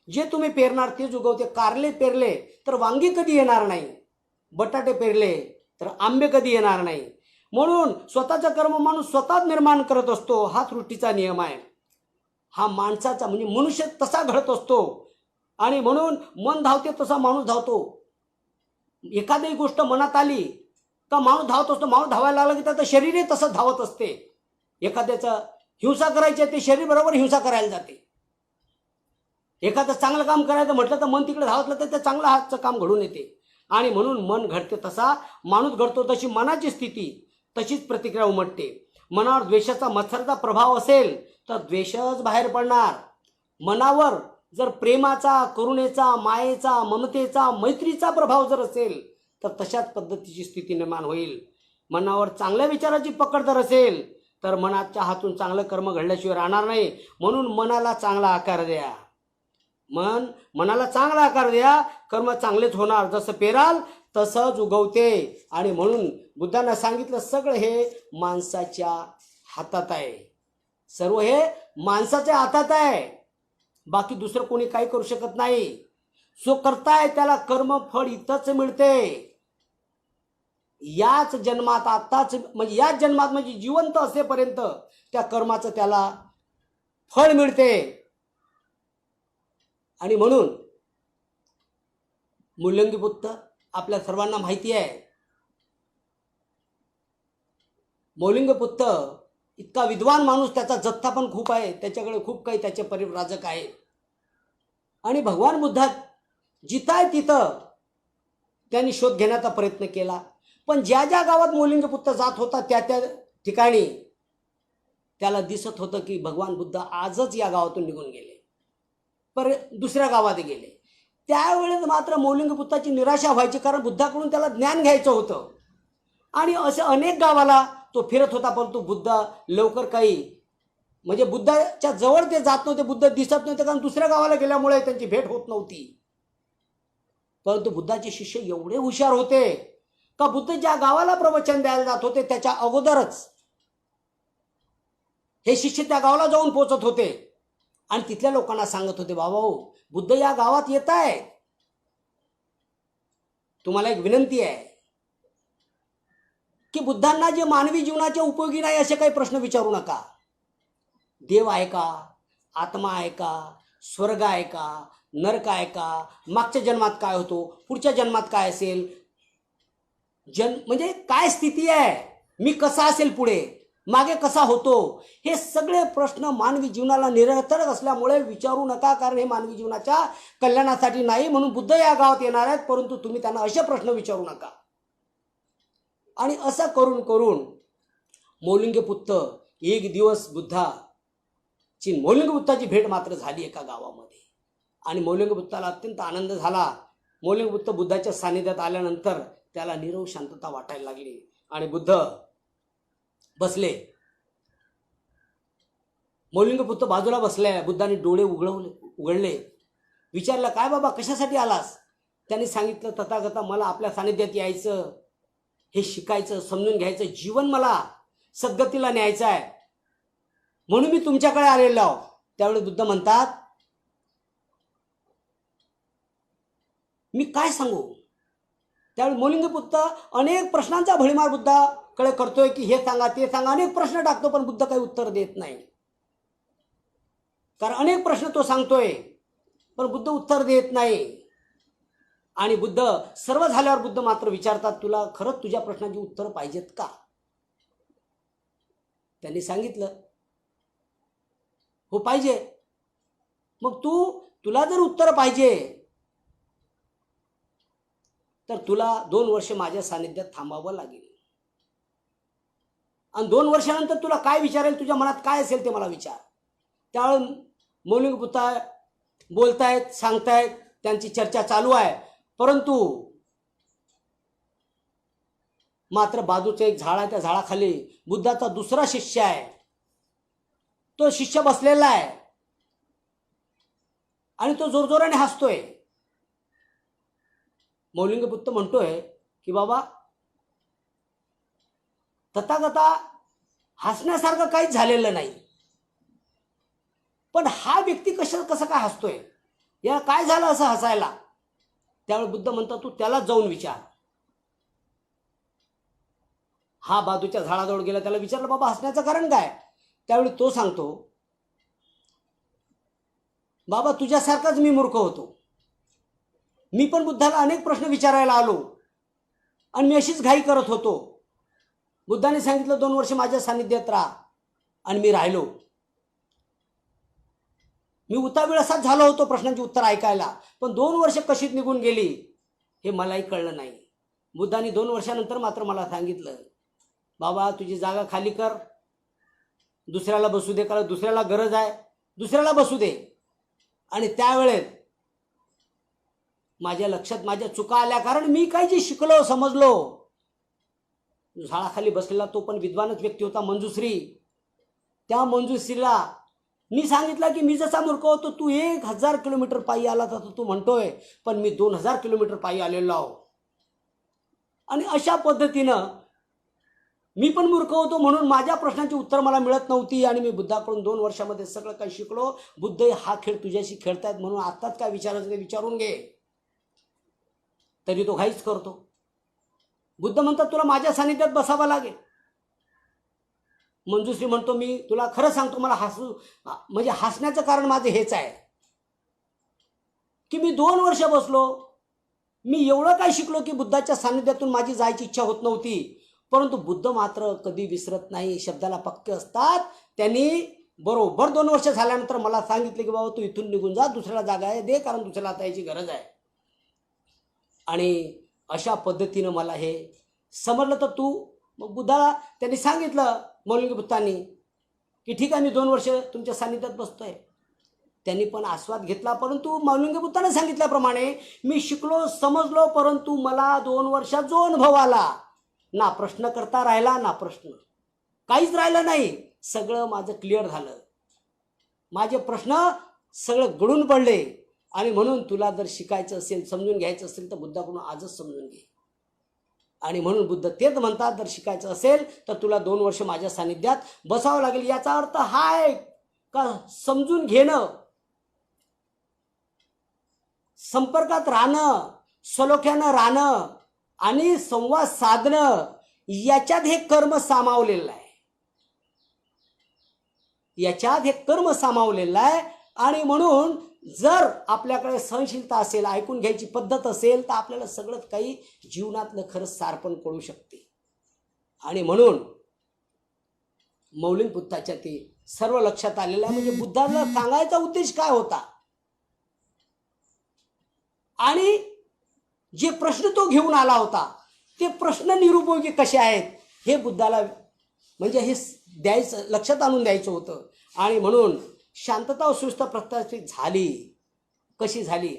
जे तुम्ही पेरणार तेच उगवते. कारले पेरले तर वांगी कधी येणार नाही, बटाटे पेरले तर आंबे कधी येणार नाही. म्हणून स्वतःचं कर्म माणूस स्वतःच निर्माण करत असतो, हा सृष्टीचा नियम आहे. हा माणसाचा म्हणजे मनुष्य तसा घडत असतो, आणि म्हणून मन धावते तसा माणूस धावतो. एखादी गोष्ट मनात आली का माणूस धावत असतो. माणूस धावायला लागला की त्याचं शरीरही तसं धावत असते. एखाद्याचं हिंसा करायची ते शरीर बरोबर हिंसा करायला जाते. एखादं चांगलं काम करायचं म्हटलं तर मन तिकडे धावतलं तर ते चांगलं हातचं काम घडून येते. आणि म्हणून मन घडते तसा माणूस घडतो. तशी मनाची स्थिती तशीच प्रतिक्रिया उमटते. मनावर द्वेषाचा मत्सराचा प्रभाव असेल तर द्वेषच बाहेर पडणार. मनावर जर प्रेमाचा, करुणेचा, मायेचा, ममतेचा, मैत्रीचा प्रभाव जर असेल तर तशाच पद्धतीची स्थिती निर्माण होईल. मनावर चांगल्या विचाराची पकड जर असेल तर मनाच्या हातून चांगलं कर्म घडल्याशिवाय राहणार नाही. म्हणून मनाला चांगला आकार द्या. मनाला चांगला आकार द्या, कर्म चांगलेच होणार. जसं पेराल तसंच उगवते. आणि म्हणून बुद्धांना सांगितलं सगळं हे माणसाच्या हातात आहे. सर्व हे माणसाच्या हातात आहे. बाकी दुसरं कोणी काही करू शकत नाही. जो करताय त्याला कर्म फळ इथंच मिळते. याच जन्मात, आताच म्हणजे याच जन्मात म्हणजे जिवंत असेपर्यंत त्या कर्माचं त्याला फळ मिळते. आणि म्हणून मौलिंगपुत्त आपल्या सर्वांना माहिती आहे, मौलिंगपुत्त इतका विद्वान माणूस, त्याचा जथ्था पण खूप आहे, त्याच्याकडे खूप काही त्याचे परिव्राजक आहेत. आणि भगवान बुद्धात जिथं आहे तिथं त्यांनी शोध घेण्याचा प्रयत्न केला. पण ज्या ज्या गावात मौलिंगपुत्त जात होता त्या त्या ठिकाणी त्याला दिसत होतं की भगवान बुद्ध आजच या गावातून निघून गेले, पर दुसऱ्या गावात गेले. त्यावेळेस मात्र मौलिंगपुत्ताची निराशा व्हायची, कारण बुद्धाकडून त्याला ज्ञान घ्यायचं होतं. आणि असे अनेक गावाला तो फिरत होता, परंतु बुद्ध लवकर काही म्हणजे बुद्धाच्या जवळ ते जात नव्हते, बुद्ध दिसत नव्हते, कारण दुसऱ्या गावाला गेल्यामुळे त्यांची भेट होत नव्हती. परंतु बुद्धाचे शिष्य एवढे हुशार होते का बुद्ध ज्या गावाला प्रवचन द्यायला जात होते त्याच्या अगोदरच हे शिष्य त्या गावाला जाऊन पोहोचत होते आणि तिथल्या लोकांना सांगत होते, बाबा हो, बुद्ध या गावात येत आहे, तुम्हाला एक विनंती आहे की बुद्धांना जे मानवी जीवनाचे उपयोगी नाही असे काही प्रश्न विचारू नका. देव आहे का, आत्मा आहे का, स्वर्ग आहे का, नरक आहे का, मागच्या जन्मात काय होतो, पुढच्या जन्मात काय असेल, म्हणजे काय स्थिती आहे, मी कसा असेल पुढे, मागे कसा होतो, हे सगळे प्रश्न मानवी जीवनाला निरर्थक असल्यामुळे विचारू नका, कारण हे मानवी जीवनाच्या कल्याणासाठी नाही. म्हणून बुद्ध या गावात येणार आहेत, परंतु तुम्ही त्यांना असे प्रश्न विचारू नका. आणि असं करून करून मौलिंगपुत्त एक दिवस मौलिंगपुत्ताची भेट मात्र झाली एका गावामध्ये. आणि मौलिंगपुत्ताला अत्यंत आनंद झाला. मौलिंगपुत्त बुद्धाच्या सानिध्यात आल्यानंतर त्याला नीरव शांतता वाटायला लागली. आणि बुद्ध बसले, मौलिंगपुत्त बाजूला बसले. बुद्धाने डोळे उघडले, विचारलं, काय बाबा, कशासाठी आलास? त्यांनी सांगितलं, तथागता, मला आपल्या सानिध्यात यायचं, हे शिकायचं, समजून घ्यायचं, जीवन मला सद्गतीला न्यायचं आहे, म्हणून मी तुमच्याकडे आलेलो आहो. त्यावेळी बुद्ध म्हणतात, मी काय सांगू? त्यावेळी मौलिंगपुत्त अनेक प्रश्नांचा भडीमार बुद्धाकडे करतोय की हे सांगा, ते सांगा, अनेक प्रश्न टाकतो, पण बुद्ध काही उत्तर देत नाही. कारण अनेक प्रश्न तो सांगतोय पण बुद्ध उत्तर देत नाही. आणि बुद्ध सर्व झाल्यावर बुद्ध मात्र विचारतात, तुला खरंच तुझ्या प्रश्नाची उत्तर पाहिजेत का? त्यांनी सांगितलं, हो पाहिजे. मग तुला जर उत्तर पाहिजे तर तुला 2 वर्ष माझ्या सानिध्यात थांबावं लागेल. आणि 2 वर्षानंतर तुला काय विचारेल, तुझ्या मनात काय असेल ते मला विचार. त्यावेळी मौलिंगपुत्त बोलतायत, सांगतायत, त्यांची चर्चा चालू आहे. परंतु मात्र बाजूचं एक झाड आहे, त्या झाडाखाली बुद्धाचा दुसरा शिष्य आहे. तो शिष्य बसलेला आहे आणि तो जोरजोराने हसतोय. मौलिंगपुत्त म्हणतोय की बाबा, तथागता, हसण्यासारखं काहीच झालेलं नाही, पण हा व्यक्ती कसं काय हसतोय, या काय झालं असं हसायला? त्यावेळी बुद्ध म्हणतात, तू त्याला जाऊन विचार. हा बाजूच्या झाडाजवळ गेला, त्याला विचारलं, बाबा हसण्याचं कारण काय? त्यावेळी तो सांगतो, बाबा तुझ्यासारखाच मी मूर्ख होतो, मी पण बुद्धाला अनेक प्रश्न विचारायला आलो आणि मी अशीच घाई करत होतो. बुद्धाने सांगितलं 2 वर्ष माझ्या सानिध्यात राहा, आणि मी राहिलो. मी उतावीळ असाच झालो होतो प्रश्नांची उत्तर ऐकायला, पण 2 वर्ष कशीच निघून गेली हे मलाही कळलं नाही. बुद्धाने 2 वर्षानंतर मात्र मला सांगितलं, बाबा तुझी जागा खाली कर, दुसऱ्याला बसू दे, कारण दुसऱ्याला गरज आहे, दुसऱ्याला बसू दे. आणि त्यावेळेस माझ्या लक्षात माझ्या चुका आल्या, कारण मी काही जे शिकलो, समजलो. झाडाखाली बसलेला तो पण विद्वानच व्यक्ती होता, मंजुश्री. त्या मंजुश्रीला मी सांगितलं की मी जसा मूर्ख होतो, तू 1000 किलोमीटर पायी आला तर तू म्हणतोय, पण मी 2000 किलोमीटर पायी आलेलो आहो. आणि अशा पद्धतीनं मी पण मूर्ख होतो, म्हणून माझ्या प्रश्नांची उत्तर मला मिळत नव्हती. आणि मी बुद्धाकडून 2 वर्षामध्ये सगळं काही शिकलो. बुद्ध हा खेळ तुझ्याशी खेळतायत, म्हणून आत्ताच काय विचारायचं ते विचारून घे. तरी तो काहीच करतो. बुद्ध म्हणतात, तुला माझ्या सानिध्यात बसावं लागेल. मंजुश्री म्हणतो, मी तुला खरं सांगतो, मला हसण्याचं कारण माझं हेच आहे. की मी 2 वर्ष बसलो, मी एवढं काय शिकलो की बुद्धाच्या सानिध्यातून माझी जायची इच्छा होत नव्हती, परंतु बुद्ध मात्र कधी विसरत नाही, शब्दाला पक्के असतात. त्यांनी बरोबर 2 वर्ष झाल्यानंतर मला सांगितले की बाबा तू इथून निघून जा, दुसऱ्याला जागा आहे दे, कारण दुसऱ्याला आता याची गरज आहे. आणि अशा पद्धतीनं मला हे समजलं. तर तू मग बुद्धाला त्यांनी सांगितलं, मौलिंगी बुद्धांनी, की ठीक आहे मी 2 वर्ष तुमच्या सानिध्यात बसतोय. त्यांनी पण आस्वाद घेतला. परंतु मौलिंगी बुद्धाने सांगितल्याप्रमाणे मी शिकलो, समजलो, परंतु मला 2 वर्षात जो अनुभव आला, ना प्रश्न करता राहिला ना प्रश्न, काहीच राहिलं नाही. सगळं माझं क्लिअर झालं, माझे प्रश्न सगळं गळून पडले. आणि म्हणून तुला जर शिकायचं असेल, समजून घ्यायचं असेल तर बुद्धाकडून आजच समजून घे. आणि म्हणून बुद्ध तेच म्हणतात, जर शिकायचं असेल तर तुला 2 वर्ष माझ्या सानिध्यात बसावं लागेल. याचा अर्थ हा आहे का समजून घेणं, संपर्कात राहणं, सलोख्यानं राहणं आणि संवाद साधणं, याच्यात हे कर्म सामावलेलं आहे. याच्यात हे कर्म सामावलेलं आहे. आणि म्हणून जर आपल्याकडे सहनशीलता असेल, ऐकून घ्यायची पद्धत असेल, तर आपल्याला सगळंच काही जीवनातलं खरंच सारपण कळू शकते. आणि म्हणून मौलिंग बुद्धाच्या ते सर्व लक्षात आलेलं आहे. म्हणजे बुद्धाला सांगायचा उद्देश काय होता आणि जे प्रश्न तो घेऊन आला होता ते प्रश्न निरुपयोगी कसे आहेत हे बुद्धाला म्हणजे हे द्यायचं, लक्षात आणून द्यायचं होतं. आणि म्हणून शांतता व सुस्थ प्रस्थापित झाली. कशी झाली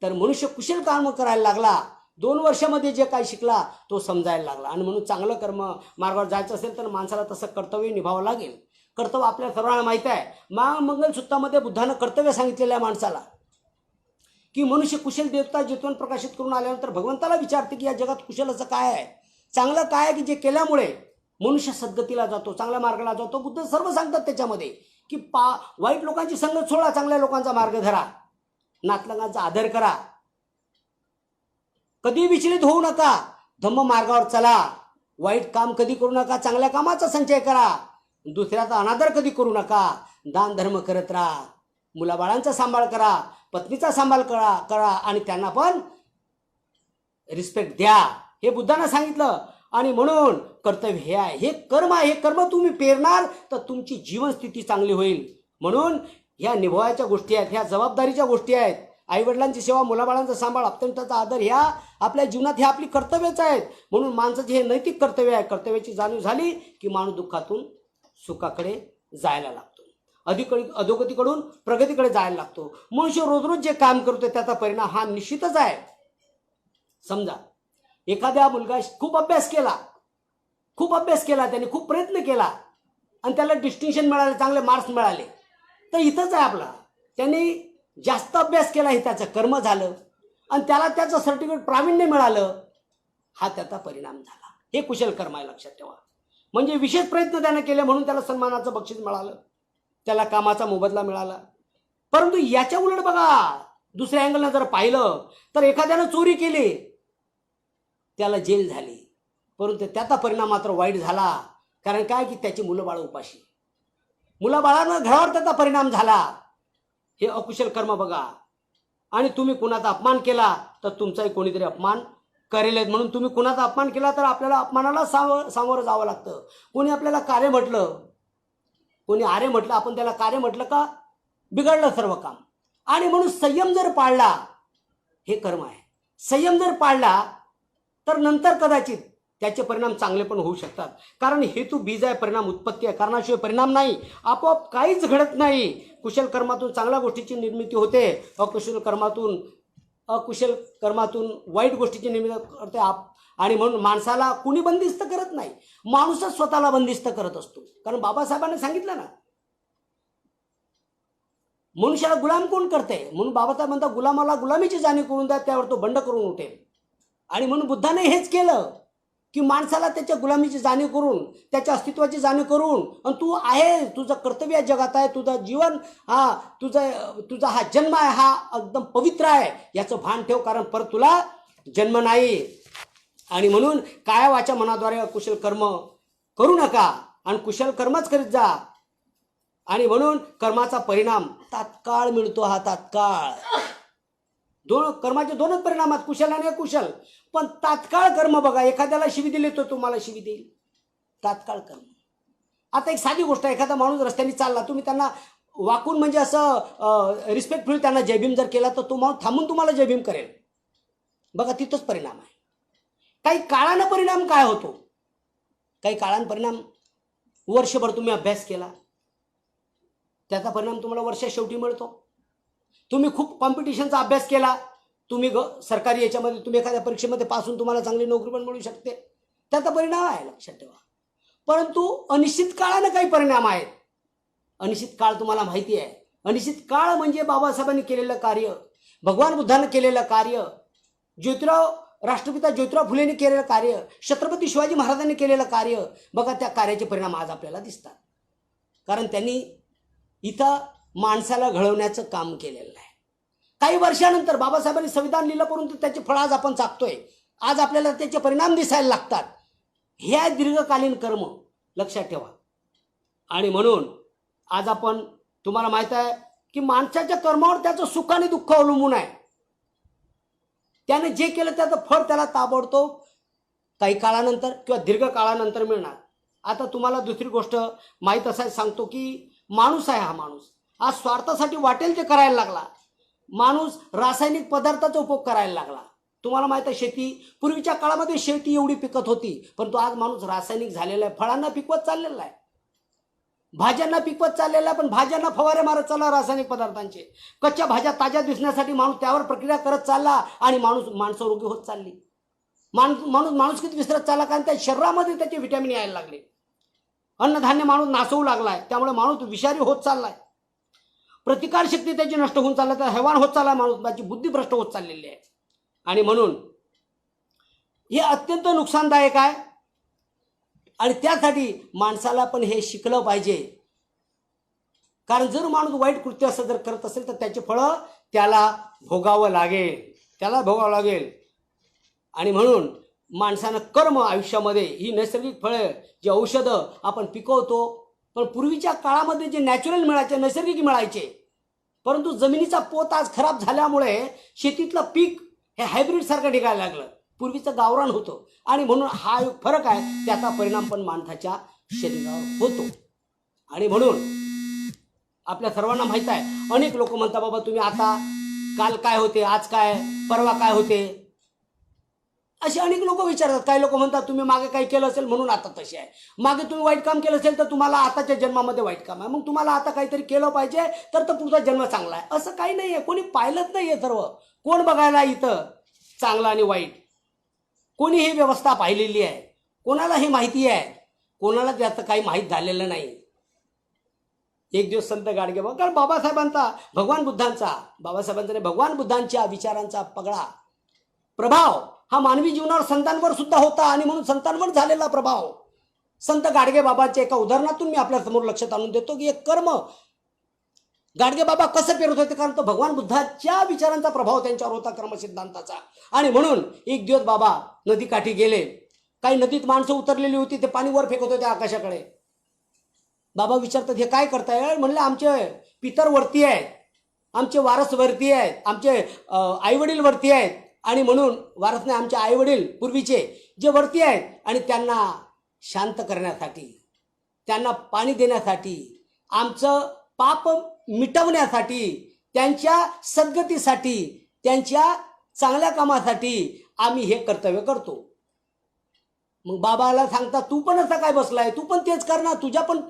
तर मनुष्य कुशल काम करायला लागला. 2 वर्षामध्ये जे काही शिकला तो समजायला लागला. आणि म्हणून चांगलं कर्म मार्गावर जायचं असेल तर माणसाला तसं कर्तव्य निभावं लागेल. कर्तव्य आपल्या सर्वांना माहीत आहे. मंगलसूत्रामध्ये बुद्धानं कर्तव्य सांगितलेलं आहे माणसाला, की मनुष्य कुशल देवता जितवन प्रकाशित करून आल्यानंतर भगवंताला विचारते की या जगात कुशल असं काय आहे, चांगलं काय आहे की जे केल्यामुळे मनुष्य सद्गतीला जातो, चांगल्या मार्गाला जातो. बुद्ध सर्व सांगतात त्याच्यामध्ये की वाईट लोकांची संगत सोडा, चांगल्या लोकांचा मार्ग धरा, नातलगांचा आदर करा, कधी विचलित होऊ नका, धम्म मार्गावर चला, वाईट काम कधी करू नका, चांगल्या कामाचा संचय करा, दुसऱ्याचा अनादर कधी करू नका, दान धर्म करत राहा, मुलाबाळांचा सांभाळ करा, पत्नीचा सांभाळ करा आणि त्यांना पण रिस्पेक्ट द्या. हे बुद्धांना सांगितलं. आणि म्हणून कर्तव्य हे आहे, हे कर्म आहे. हे कर्म तुम्ही पेरणार तर तुमची जीवनस्थिती चांगली होईल. म्हणून ह्या निभावायच्या गोष्टी आहेत, ह्या जबाबदारीच्या गोष्टी आहेत. आईवडिलांची सेवा, मुलाबाळांचा सांभाळ, अत्यंताचा आदर, ह्या आपल्या जीवनात ह्या आपली कर्तव्यच आहेत. म्हणून माणसाचे हे नैतिक कर्तव्य आहे. कर्तव्याची जाणीव झाली की माणूस दुःखातून सुखाकडे जायला लागतो, अधोगतीकडून प्रगतीकडे जायला लागतो. मनुष्य रोज रोज जे काम करतो त्याचा परिणाम हा निश्चितच आहे. समजा एखाद्या मुलगा खूप अभ्यास केला, त्याने खूप प्रयत्न केला आणि त्याला डिस्टिंक्शन मिळाले, चांगले मार्क्स मिळाले, तर इथंच आहे आपला, त्यांनी जास्त अभ्यास केला हे त्याचं कर्म झालं आणि त्याला त्याचं सर्टिफिकेट प्रावीण्य मिळालं, हा त्याचा परिणाम झाला. हे कुशल कर्म आहे, लक्षात ठेवा. म्हणजे विशेष प्रयत्न त्याने केले म्हणून त्याला सन्मानाचं बक्षीस मिळालं, त्याला कामाचा मोबदला मिळाला. परंतु याच्या उलट बघा, दुसऱ्या अँगलनं जर पाहिलं तर एखाद्यानं चोरी केली, त्याला जेल झाली, परंतु त्याचा परिणाम मात्र वाईट झाला. कारण काय की त्याची मुलं बाळ उपाशी, मुलाबाळांना घरावर त्याचा परिणाम झाला. हे अकुशल कर्म बघा. आणि तुम्ही कुणाचा अपमान केला तर तुमचाही कोणीतरी अपमान करेल. म्हणून तुम्ही कुणाचा अपमान केला तर आपल्याला अपमानाला सामोरं जावं लागतं. कोणी आपल्याला कार्य म्हटलं, कोणी आर्य म्हटलं, आपण त्याला कार्य म्हटलं का बिघडलं सर्व काम. आणि म्हणून संयम जर पाळला, हे कर्म आहे, संयम जर पाळला तर नंतर कदाचित त्याचे परिणाम चांगले पण होऊ शकतात. कारण हेतू बीज आहे, परिणाम उत्पत्ती आहे. कारणाशिवाय परिणाम नाही, आपोआप काहीच घडत नाही. कुशल कर्मातून चांगल्या गोष्टीची निर्मिती होते, अकुशल कर्मातून वाईट गोष्टीची निर्मिती करते. आणि म्हणून माणसाला कुणी बंदिस्त करत नाही, माणूसच स्वतःला बंदिस्त करत असतो. कारण बाबासाहेबांनी सांगितलं ना, मनुष्याला गुलाम कोण करते, म्हणून बाबासाहेब म्हणतात गुलामाला गुलामीची जाणीव करून द्या, त्यावर तो बंड करून उठेल. आणि म्हणून बुद्धाने हेच केलं की माणसाला त्याच्या गुलामीची जाणीव करून, त्याच्या अस्तित्वाची जाणीव करून, आणि तू आहे, तुझं कर्तव्य जगात आहे, तुझं जीवन तुझा हा जन्म आहे, हा एकदम पवित्र आहे, याचं भान ठेव, कारण परत तुला जन्म नाही. आणि म्हणून काया वाचा मनाद्वारे अकुशल कर्म करू नका आणि कुशल कर्मच करीत जा. आणि म्हणून कर्माचा परिणाम तात्काळ मिळतो, हा तात्काळ. कर्माचे दोनच परिणाम आहेत, कुशल आणि अकुशल. पण तात्काळ कर्म बघा, एखाद्याला शिवी दिली तर तुम्हाला शिवी देईल, तात्काळ कर्म. आता एक साधी गोष्ट आहे, एखादा माणूस रस्त्याने चालला, तुम्ही त्यांना वाकून म्हणजे असं रिस्पेक्टफुल त्यांना जयभीम जर केला तर तो माणूस थांबून तुम्हाला जयभीम करेल. बघा तिथंच परिणाम आहे. काही काळानं परिणाम काय होतो, काही काळानं परिणाम, वर्षभर तुम्ही अभ्यास केला त्याचा परिणाम तुम्हाला वर्षा शेवटी मिळतो. तुम्ही खूप कॉम्पिटिशनचा अभ्यास केला, तुम्ही सरकारी याच्यामध्ये तुम्ही एखाद्या परीक्षेमध्ये पास होऊन तुम्हाला चांगली नोकरी पण मिळू शकते, त्याचा परिणाम आहे, लक्षात ठेवा. परंतु अनिश्चित काळानं काही परिणाम आहेत. अनिश्चित काळ तुम्हाला माहिती आहे. अनिश्चित काळ म्हणजे बाबासाहेबांनी केलेलं कार्य, भगवान बुद्धानं केलेलं कार्य, राष्ट्रपिता ज्योतिराव फुलेंनी केलेलं कार्य, छत्रपती शिवाजी महाराजांनी केलेलं कार्य. बघा त्या कार्याचे परिणाम आज आपल्याला दिसतात. कारण त्यांनी इथं माणसाला घडवण्याचं काम केलेलं आहे. काही वर्षानंतर बाबासाहेबांनी संविधान लिहिलं, परंतु त्याचे फळ आज आपण चाकतोय, आज आपल्याला त्याचे परिणाम दिसायला लागतात. हे आहे दीर्घकालीन कर्म, लक्षात ठेवा. आणि म्हणून आज आपण, तुम्हाला माहित आहे की माणसाच्या कर्मावर त्याचं सुख आणि दुःख अवलंबून आहे. त्याने जे केलं त्याचं फळ त्याला ताबडतोब काही काळानंतर किंवा दीर्घ काळानंतर मिळणार. आता तुम्हाला दुसरी गोष्ट माहीत असायला सांगतो की माणूस आहे, हा माणूस आज स्वार्थासाठी वाटेल ते करायला लागला. माणूस रासायनिक पदार्थाचा उपयोग करायला लागला. तुम्हाला माहित आहे शेती, पूर्वीच्या काळामध्ये शेती एवढी पिकत होती, परंतु आज माणूस रासायनिक झालेला आहे. फळांना पिकवत चाललेला आहे, भाज्यांना पिकवत चाललेला आहे, पण भाज्यांना फवारे मारत चालला रासायनिक पदार्थांचे. कच्च्या भाज्या ताज्या दिसण्यासाठी माणूस त्यावर प्रक्रिया करत चालला आणि माणसं रोगी होत चालली. माणूस किती विसरत चालला, कारण त्या शरीरामध्ये त्याचे व्हिटॅमिन यायला लागले. अन्नधान्य माणूस नासवू लागलाय, त्यामुळे माणूस विषारी होत चाललाय. प्रतिकारशक्ती त्याची नष्ट होऊन चालला, तर हैवान होत चालला माणूस, त्याची बुद्धी भ्रष्ट होत चाललेली आहे. आणि म्हणून हे अत्यंत नुकसानदायक आहे. आणि त्यासाठी माणसाला पण हे शिकलं पाहिजे. कारण जर माणूस वाईट कृत्य असं जर करत असेल तर त्याचे फळं त्याला भोगावं लागेल. आणि म्हणून माणसानं कर्म आयुष्यामध्ये ही नैसर्गिक फळं, जी औषधं आपण पिकवतो, पण पूर्वीच्या काळामध्ये जे नॅचरल मिळायचे, नैसर्गिक मिळायचे, परंतु जमिनीचा पोत आज खराब झाल्यामुळे शेतीतलं पीक हे हायब्रिड सारखं निघायला लागलं. पूर्वीचं गावरान होतं. आणि म्हणून हा एक फरक आहे, त्याचा परिणाम पण माणसाच्या शरीरावर होतो. आणि म्हणून आपल्या सर्वांना माहित आहे, अनेक लोक म्हणतात बाबा तुम्ही आता काल काय होते, आज काय, परवा काय होते, असे अनेक लोक विचारतात. काही लोक म्हणतात तुम्ही मागे काही केलं असेल म्हणून आता तसे आहे, मागे तुम्ही वाईट काम केलं असेल तर तुम्हाला आताच्या जन्मामध्ये वाईट काम आहे, मग तुम्हाला आता काहीतरी केलं पाहिजे तर पुढचा जन्म चांगला आहे. असं काही नाही आहे. कोणी पाहिलंच नाही आहे. सर्व कोण बघायला इथं चांगलं आणि वाईट, कोणी ही व्यवस्था पाहिलेली आहे, कोणाला ही माहिती आहे, कोणाला त्याचं काही माहीत झालेलं नाही. एक दिवस संत गाडगे बाबा, कारण बाबासाहेबांचा भगवान बुद्धांच्या विचारांचा पगडा प्रभाव हा मानवी जीवनावर संतांवर सुद्धा होता. आणि म्हणून संतांवर झालेला प्रभाव संत गाडगे बाबाच्या एका उदाहरणातून मी आपल्या समोर लक्षात आणून देतो की एक कर्म गाडगे बाबा कसं पेरत होते, कारण तो भगवान बुद्धाच्या विचारांचा प्रभाव त्यांच्यावर होता, कर्म सिद्धांताचा. आणि म्हणून एक दिवस बाबा नदीकाठी गेले. काही नदीत माणसं उतरलेली होती, ते पाणी वर फेकत होते आकाशाकडे. बाबा विचारतात हे काय करताय? म्हणले आमचे पितर वरती आहेत, आमचे वारस वरती आहेत, आमचे आईवडील वरती आहेत. आणि म्हणून वारस नाही, आमचे आईवडील पूर्वीचे जे वरती आहेत, आणि त्यांना शांत करण्यासाठी, त्यांना पाणी देण्यासाठी, आमचं पाप मिटवण्यासाठी, त्यांच्या सद्गतीसाठी, त्यांच्या चांगल्या कामासाठी आम्ही हे कर्तव्य करतो. मग बाबाला सांगता तू पण असं काय बसलाय, तू पण तेच कर ना, तुझ्या पण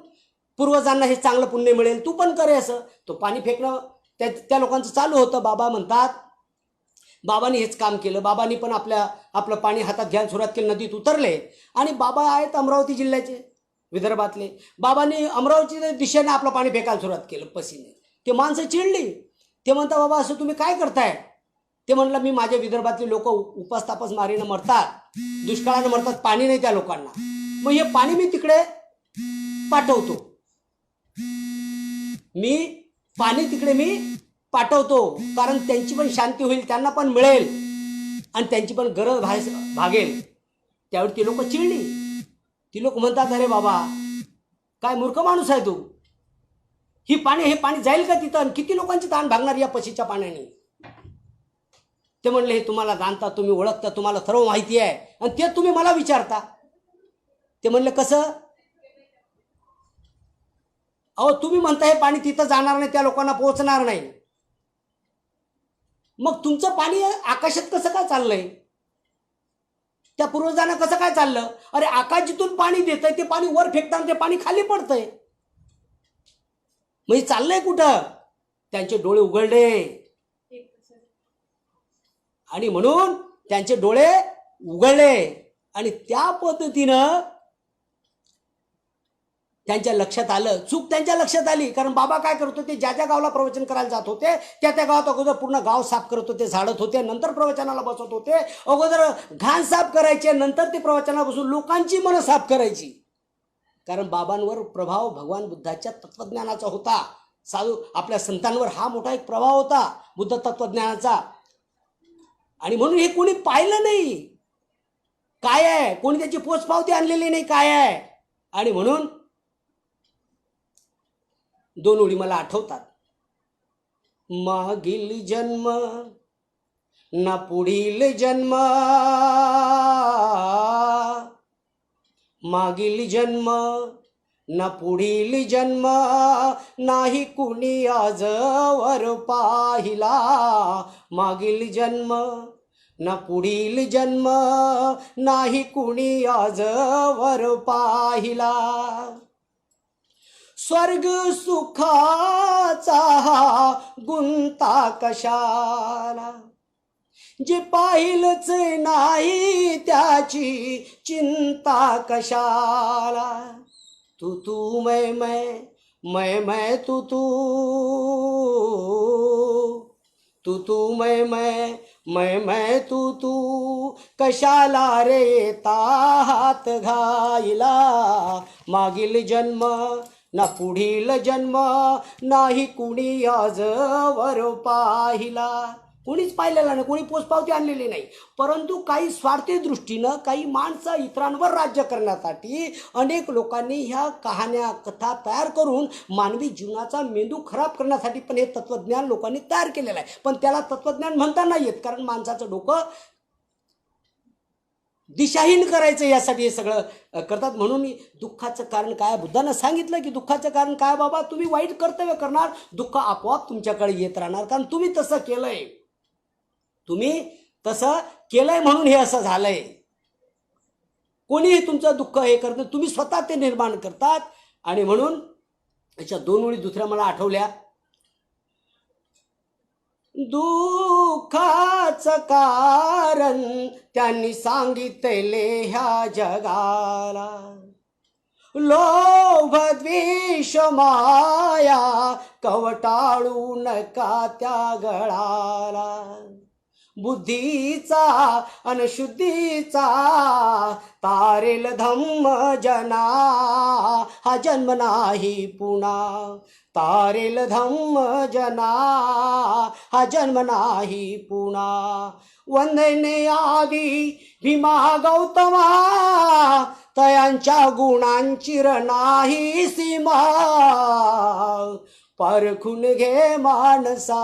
पूर्वजांना हे चांगलं पुण्य मिळेल, तू पण करे. असं तो पाणी फेकणं त्या लोकांचं चालू होतं. बाबा म्हणतात बाबांनी हेच काम केलं. बाबांनी पण आपलं पाणी हातात घ्यायला सुरुवात केली, नदीत उतरले. आणि बाबा आहेत अमरावती जिल्ह्याचे, विदर्भातले. बाबांनी अमरावती दिशेने आपलं पाणी फेकायला सुरुवात केलं पसीने. ते माणसं चिडली. ते म्हणतात बाबा असं तुम्ही काय करताय? ते म्हणलं मी माझ्या विदर्भातले लोक उपास तापास मारीनं मरतात, दुष्काळानं मरतात, पाणी नाही त्या लोकांना, मग हे पाणी मी तिकडे पाठवतो, पाठवतो कारण त्यांची पण शांती होईल, त्यांना पण मिळेल आणि त्यांची पण गरज भागेल. त्यावेळी ती लोक चिडली. ती लोक म्हणतात अरे बाबा काय मूर्ख माणूस आहे तू, हे पाणी जाईल का तिथं? आणि किती लोकांची ताण भागणार या पशीच्या पाण्याने? ते म्हणले हे तुम्हाला जाणता, तुम्ही ओळखता, तुम्हाला सर्व माहिती आहे, आणि ते तुम्ही मला विचारता. ते म्हणले कसं? अहो तुम्ही म्हणता हे पाणी तिथं जाणार नाही, त्या लोकांना पोहोचणार नाही. मग तुमचं पाणी आकाशात कसं काय चाललंय? त्या पूर्वजांना कसं काय चाललं? अरे आकाश जिथून पाणी देतंय ते पाणी वर फेकताना ते पाणी खाली पडतंय. म्हणजे चाललंय कुठं? त्यांचे डोळे उघडले, आणि म्हणून त्यांचे डोळे उघडले, आणि त्या पद्धतीनं त्यांच्या लक्षात आलं, चूक त्यांच्या लक्षात आली. कारण बाबा काय करत होते, ज्या ज्या गावाला प्रवचन करायला जात होते त्या त्या गावात अगोदर पूर्ण गाव साफ करत होते, झाडत होते, नंतर प्रवचनाला बसत होते. अगोदर घाण साफ करायचे, नंतर ते प्रवचनाला बसून लोकांची मनं साफ करायची. कारण बाबांवर प्रभाव भगवान बुद्धाच्या तत्वज्ञानाचा होता. साधू आपल्या संतांवर हा मोठा एक प्रभाव होता बुद्ध तत्वज्ञानाचा. आणि म्हणून हे कोणी पाहिलं नाही काय आहे, कोणी त्याची पोचपावती आणलेली नाही काय आहे. आणि म्हणून दोन ओळी मला आठवतात. मागील जन्म ना पुढील जन्म, मागील जन्म ना पुढील जन्म, नाही कुणी आजवर पाहिला. मागील जन्म ना पुढील जन्म, नाही कुणी आजवर पाहिला. स्वर्ग सुखाचा गुंता कशाला, जे पाहिलंच नाही त्याची चिंता कशाला. तू तू मैं तू तू, तू तू मैं तू तू, कशाला रे तात घाईला. मागील जन्म ना पुढील जन्म, नाही कुणी आजवर पाहिला. कोणीच पाहिलेला नाही, कोणी पोचपावती आणलेली नाही. परंतु काही स्वार्थी दृष्टीनं काही माणसं इतरांवर राज्य करण्यासाठी अनेक लोकांनी ह्या कहाण्या कथा तयार करून मानवी जीवनाचा मेंदू खराब करण्यासाठी पण हे तत्वज्ञान लोकांनी तयार केलेलं आहे. पण त्याला तत्वज्ञान म्हणता नाही येत, कारण माणसाचं डोकं दिशाहीन करायचं यासाठी हे सगळं करतात. म्हणून दुःखाचं कारण काय? बुद्धानं सांगितलं की दुःखाचं कारण काय बाबा, तुम्ही वाईट कर्तव्य करणार, दुःख आपोआप तुमच्याकडे येत राहणार. कारण तुम्ही तसं केलंय, तुम्ही तसं केलंय म्हणून हे असं झालंय. कोणीही तुमचं दुःख हे करत, तुम्ही स्वतः ते निर्माण करतात. आणि म्हणून याच्या दोन ओळी दुसऱ्या मला आठवल्या. दुःखाचं कारण त्यांनी सांगितले ह्या जगाला, लोभ द्वेष माया कवटाळू नका त्या गळाला. बुद्धीचा अनशुद्धीचा तारेल धम्म जना, हा जन्म नाही पुन्हा. तारेल धम्म जना, हा जन्म नाही पुन्हा. वंदने आदी भीमा गौतमा, तयांच्या गुणांची नाही सीमा. परखून घे मानसा,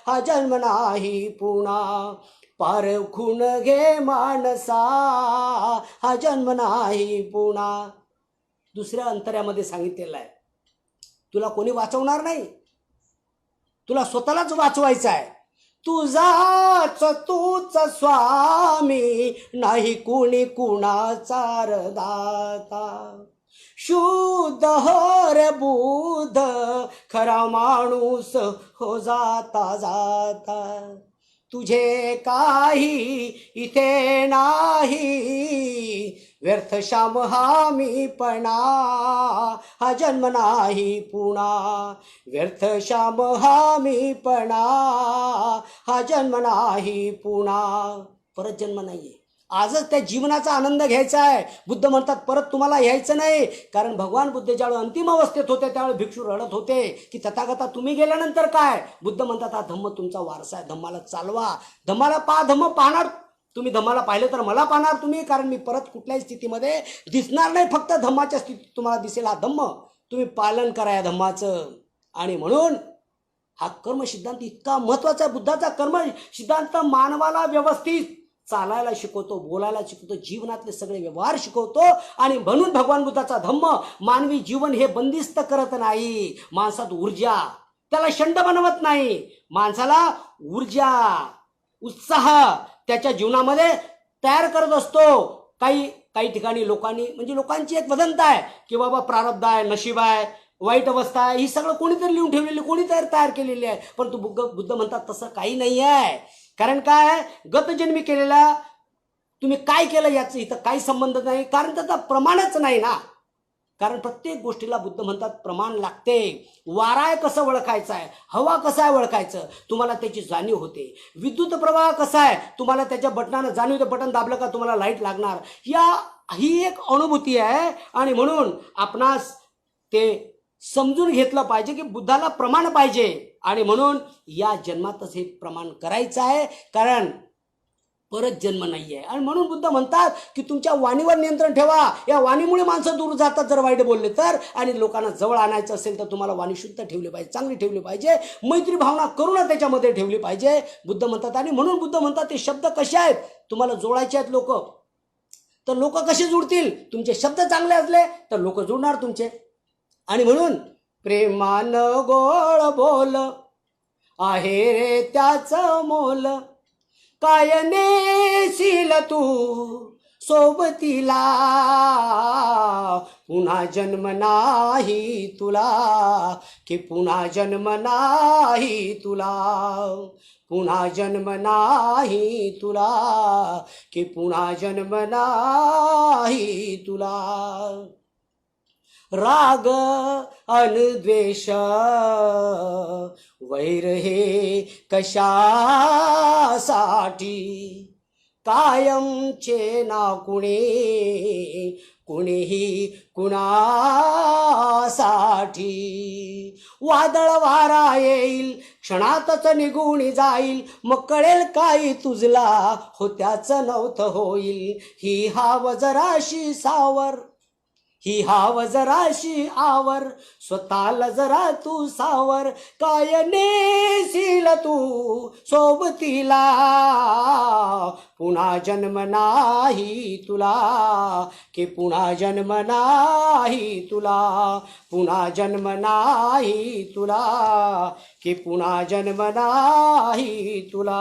हा जन्म नाही पुन्हा. परखून घे मानसा, हा जन्म नाही पुन्हा. दुसऱ्या अंतऱ्यामध्ये सांगितलेलं आहे, तुला कोणी वाचवणार नाही, तुला स्वतःलाच वाचवायचं आहे. तुझाच तूच स्वामी, नाही कुणी कुणाचा दाता. शुद्ध हो रे बुद्ध, खरा माणूस हो जाता जाता. तुझे काही इथे नाही, व्यर्थ श्याम हा मीपणा, हा जन्म नाही पुन्हा. व्यर्थ श्याम हा मीपणा, हा जन्म नाही पुन्हा. परत जन्म नाहीये, आजच त्या जीवनाचा आनंद घ्यायचा आहे. बुद्ध म्हणतात परत तुम्हाला यायचं नाही. कारण भगवान बुद्ध ज्यावेळी अंतिम अवस्थेत होते त्यावेळी भिक्षू रडत होते की तथागता तुम्ही गेल्यानंतर काय. बुद्ध म्हणतात हा धम्म तुमचा वारसा आहे, धम्माला चालवा, धम्माला पहा. धम्म पाहणार तुम्ही, धम्माला पाहिलं तर मला पाहणार तुम्ही. कारण मी परत कुठल्याही स्थितीमध्ये दिसणार नाही, फक्त धम्माच्या स्थितीत तुम्हाला दिसेल हा धम्म. तुम्ही पालन करा या धम्माचं. आणि म्हणून हा कर्म सिद्धांत इतका महत्वाचा आहे. बुद्धाचा कर्म सिद्धांत मानवाला व्यवस्थित चालायला शिकवतो, बोलायला शिकवतो, जीवनातले सगळे व्यवहार शिकवतो. आणि म्हणून भगवान बुद्धाचा धम्म मानवी जीवन हे बंदिस्त करत नाही. माणसात ऊर्जा, त्याला शंड बनवत नाही. माणसाला ऊर्जा, उत्साह त्याच्या जीवनामध्ये तयार करत असतो. काही ठिकाणी लोकांची एक वदंता आहे की बाबा प्रारब्ध आहे, नशीब आहे, वाईट अवस्था आहे, ही सगळं कोणीतरी लिहून ठेवलेली, कोणीतरी तयार केलेली आहे. परंतु बुद्ध म्हणतात तसं काही नाही आहे. कारण काय, गतजन्मी केलेला तुम्ही काय केलं याचं इथं काही संबंध नाही. कारण त्याचा प्रमाणच नाही ना. कारण प्रत्येक गोष्टीला बुद्ध म्हणतात प्रमाण लागते. वारा आहे कसं ओळखायचं आहे, हवा कसं आहे ओळखायचं, तुम्हाला त्याची जाणीव होते. विद्युत प्रवाह कसा आहे, तुम्हाला त्याच्या बटनानं जाणीव होते. बटन दाबलं का तुम्हाला लाईट लागणार. ही एक अनुभूती आहे. आणि म्हणून आपणास ते समजून घेतलं पाहिजे की बुद्धाला प्रमाण पाहिजे. आणि म्हणून या जन्मातच हे प्रमाण करायचं आहे. कारण परत जन्म नाही आहे. आणि म्हणून बुद्ध म्हणतात की तुमच्या वाणीवर नियंत्रण ठेवा. या वाणीमुळे माणसं दूर जातात जर वाईट बोलले तर. आणि लोकांना जवळ आणायचं असेल तर तुम्हाला वाणी शुद्ध ठेवली पाहिजे, चांगली ठेवली पाहिजे, मैत्री भावना करुणा त्याच्यामध्ये ठेवली पाहिजे, बुद्ध म्हणतात. आणि म्हणून बुद्ध म्हणतात ते शब्द कसे आहेत, तुम्हाला जोडायचे आहेत लोक, तर लोक कसे जुळतील, तुमचे शब्द चांगले असले तर लोक जुळणार तुमचे. आणि म्हणून प्रेमानं गोड बोल आहे रे त्याचं मोल, काय नेशील तू सोबतीला, पुन्हा जन्म नाही तुला, की पुन्हा जन्म नाही तुला, पुन्हा जन्म नाही तुला, की पुन्हा जन्म नाही तुला. राग अनुद्वेष वैर हे कशासाठी, कायमचे ना कुणीही कुणासाठी. वादळ वारा येईल क्षणातच निघून जाईल, मग कळेल काय तुझला होत्याच नव्हतं होईल. ही हाव जराशी सावर, ही हाव जराशी आवर, स्वतःला जरा तू सावर, काय नेशील तू सोबतीला, पुन्हा जन्म नाही तुला, की पुन्हा जन्म नाही तुला, पुन्हा जन्म नाही तुला, की पुन्हा जन्म नाही तुला.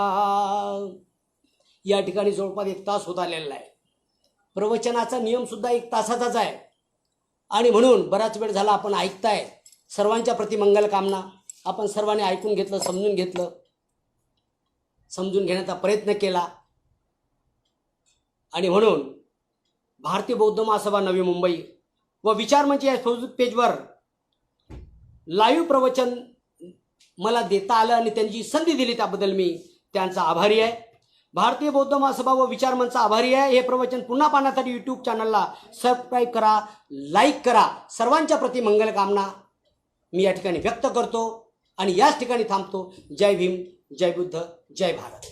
या ठिकाणी जवळपास 1 तास होत आलेला आहे. प्रवचनाचा नियम सुद्धा 1 तासाचाच आहे. आणि म्हणून बराच वेळ झाला आपण ऐकताय. सर्वांच्या प्रति मंगल कामना. आपण सर्वांनी ऐकून घेतलं, समजून घेतलं, समजून घेण्याचा प्रयत्न केला. आणि म्हणून भारतीय बौद्ध महासभा नवी मुंबई व विचारमंच या फेसबुक पेजवर लाईव्ह प्रवचन मला देता आलं आणि त्यांची संधी दिली त्याबद्दल मी त्यांचा आभारी आहे. भारतीय बौद्ध महासभा व विचारमंच आभारी आहे. हे प्रवचन पुन्हा पाहण्यासाठी यूट्यूब चॅनलला सबस्क्राईब करा, लाईक करा. सर्वांच्या प्रति मंगल कामना मी या ठिकाणी व्यक्त करतो आणि याच ठिकाणी थांबतो. जय भीम, जय बुद्ध, जय भारत.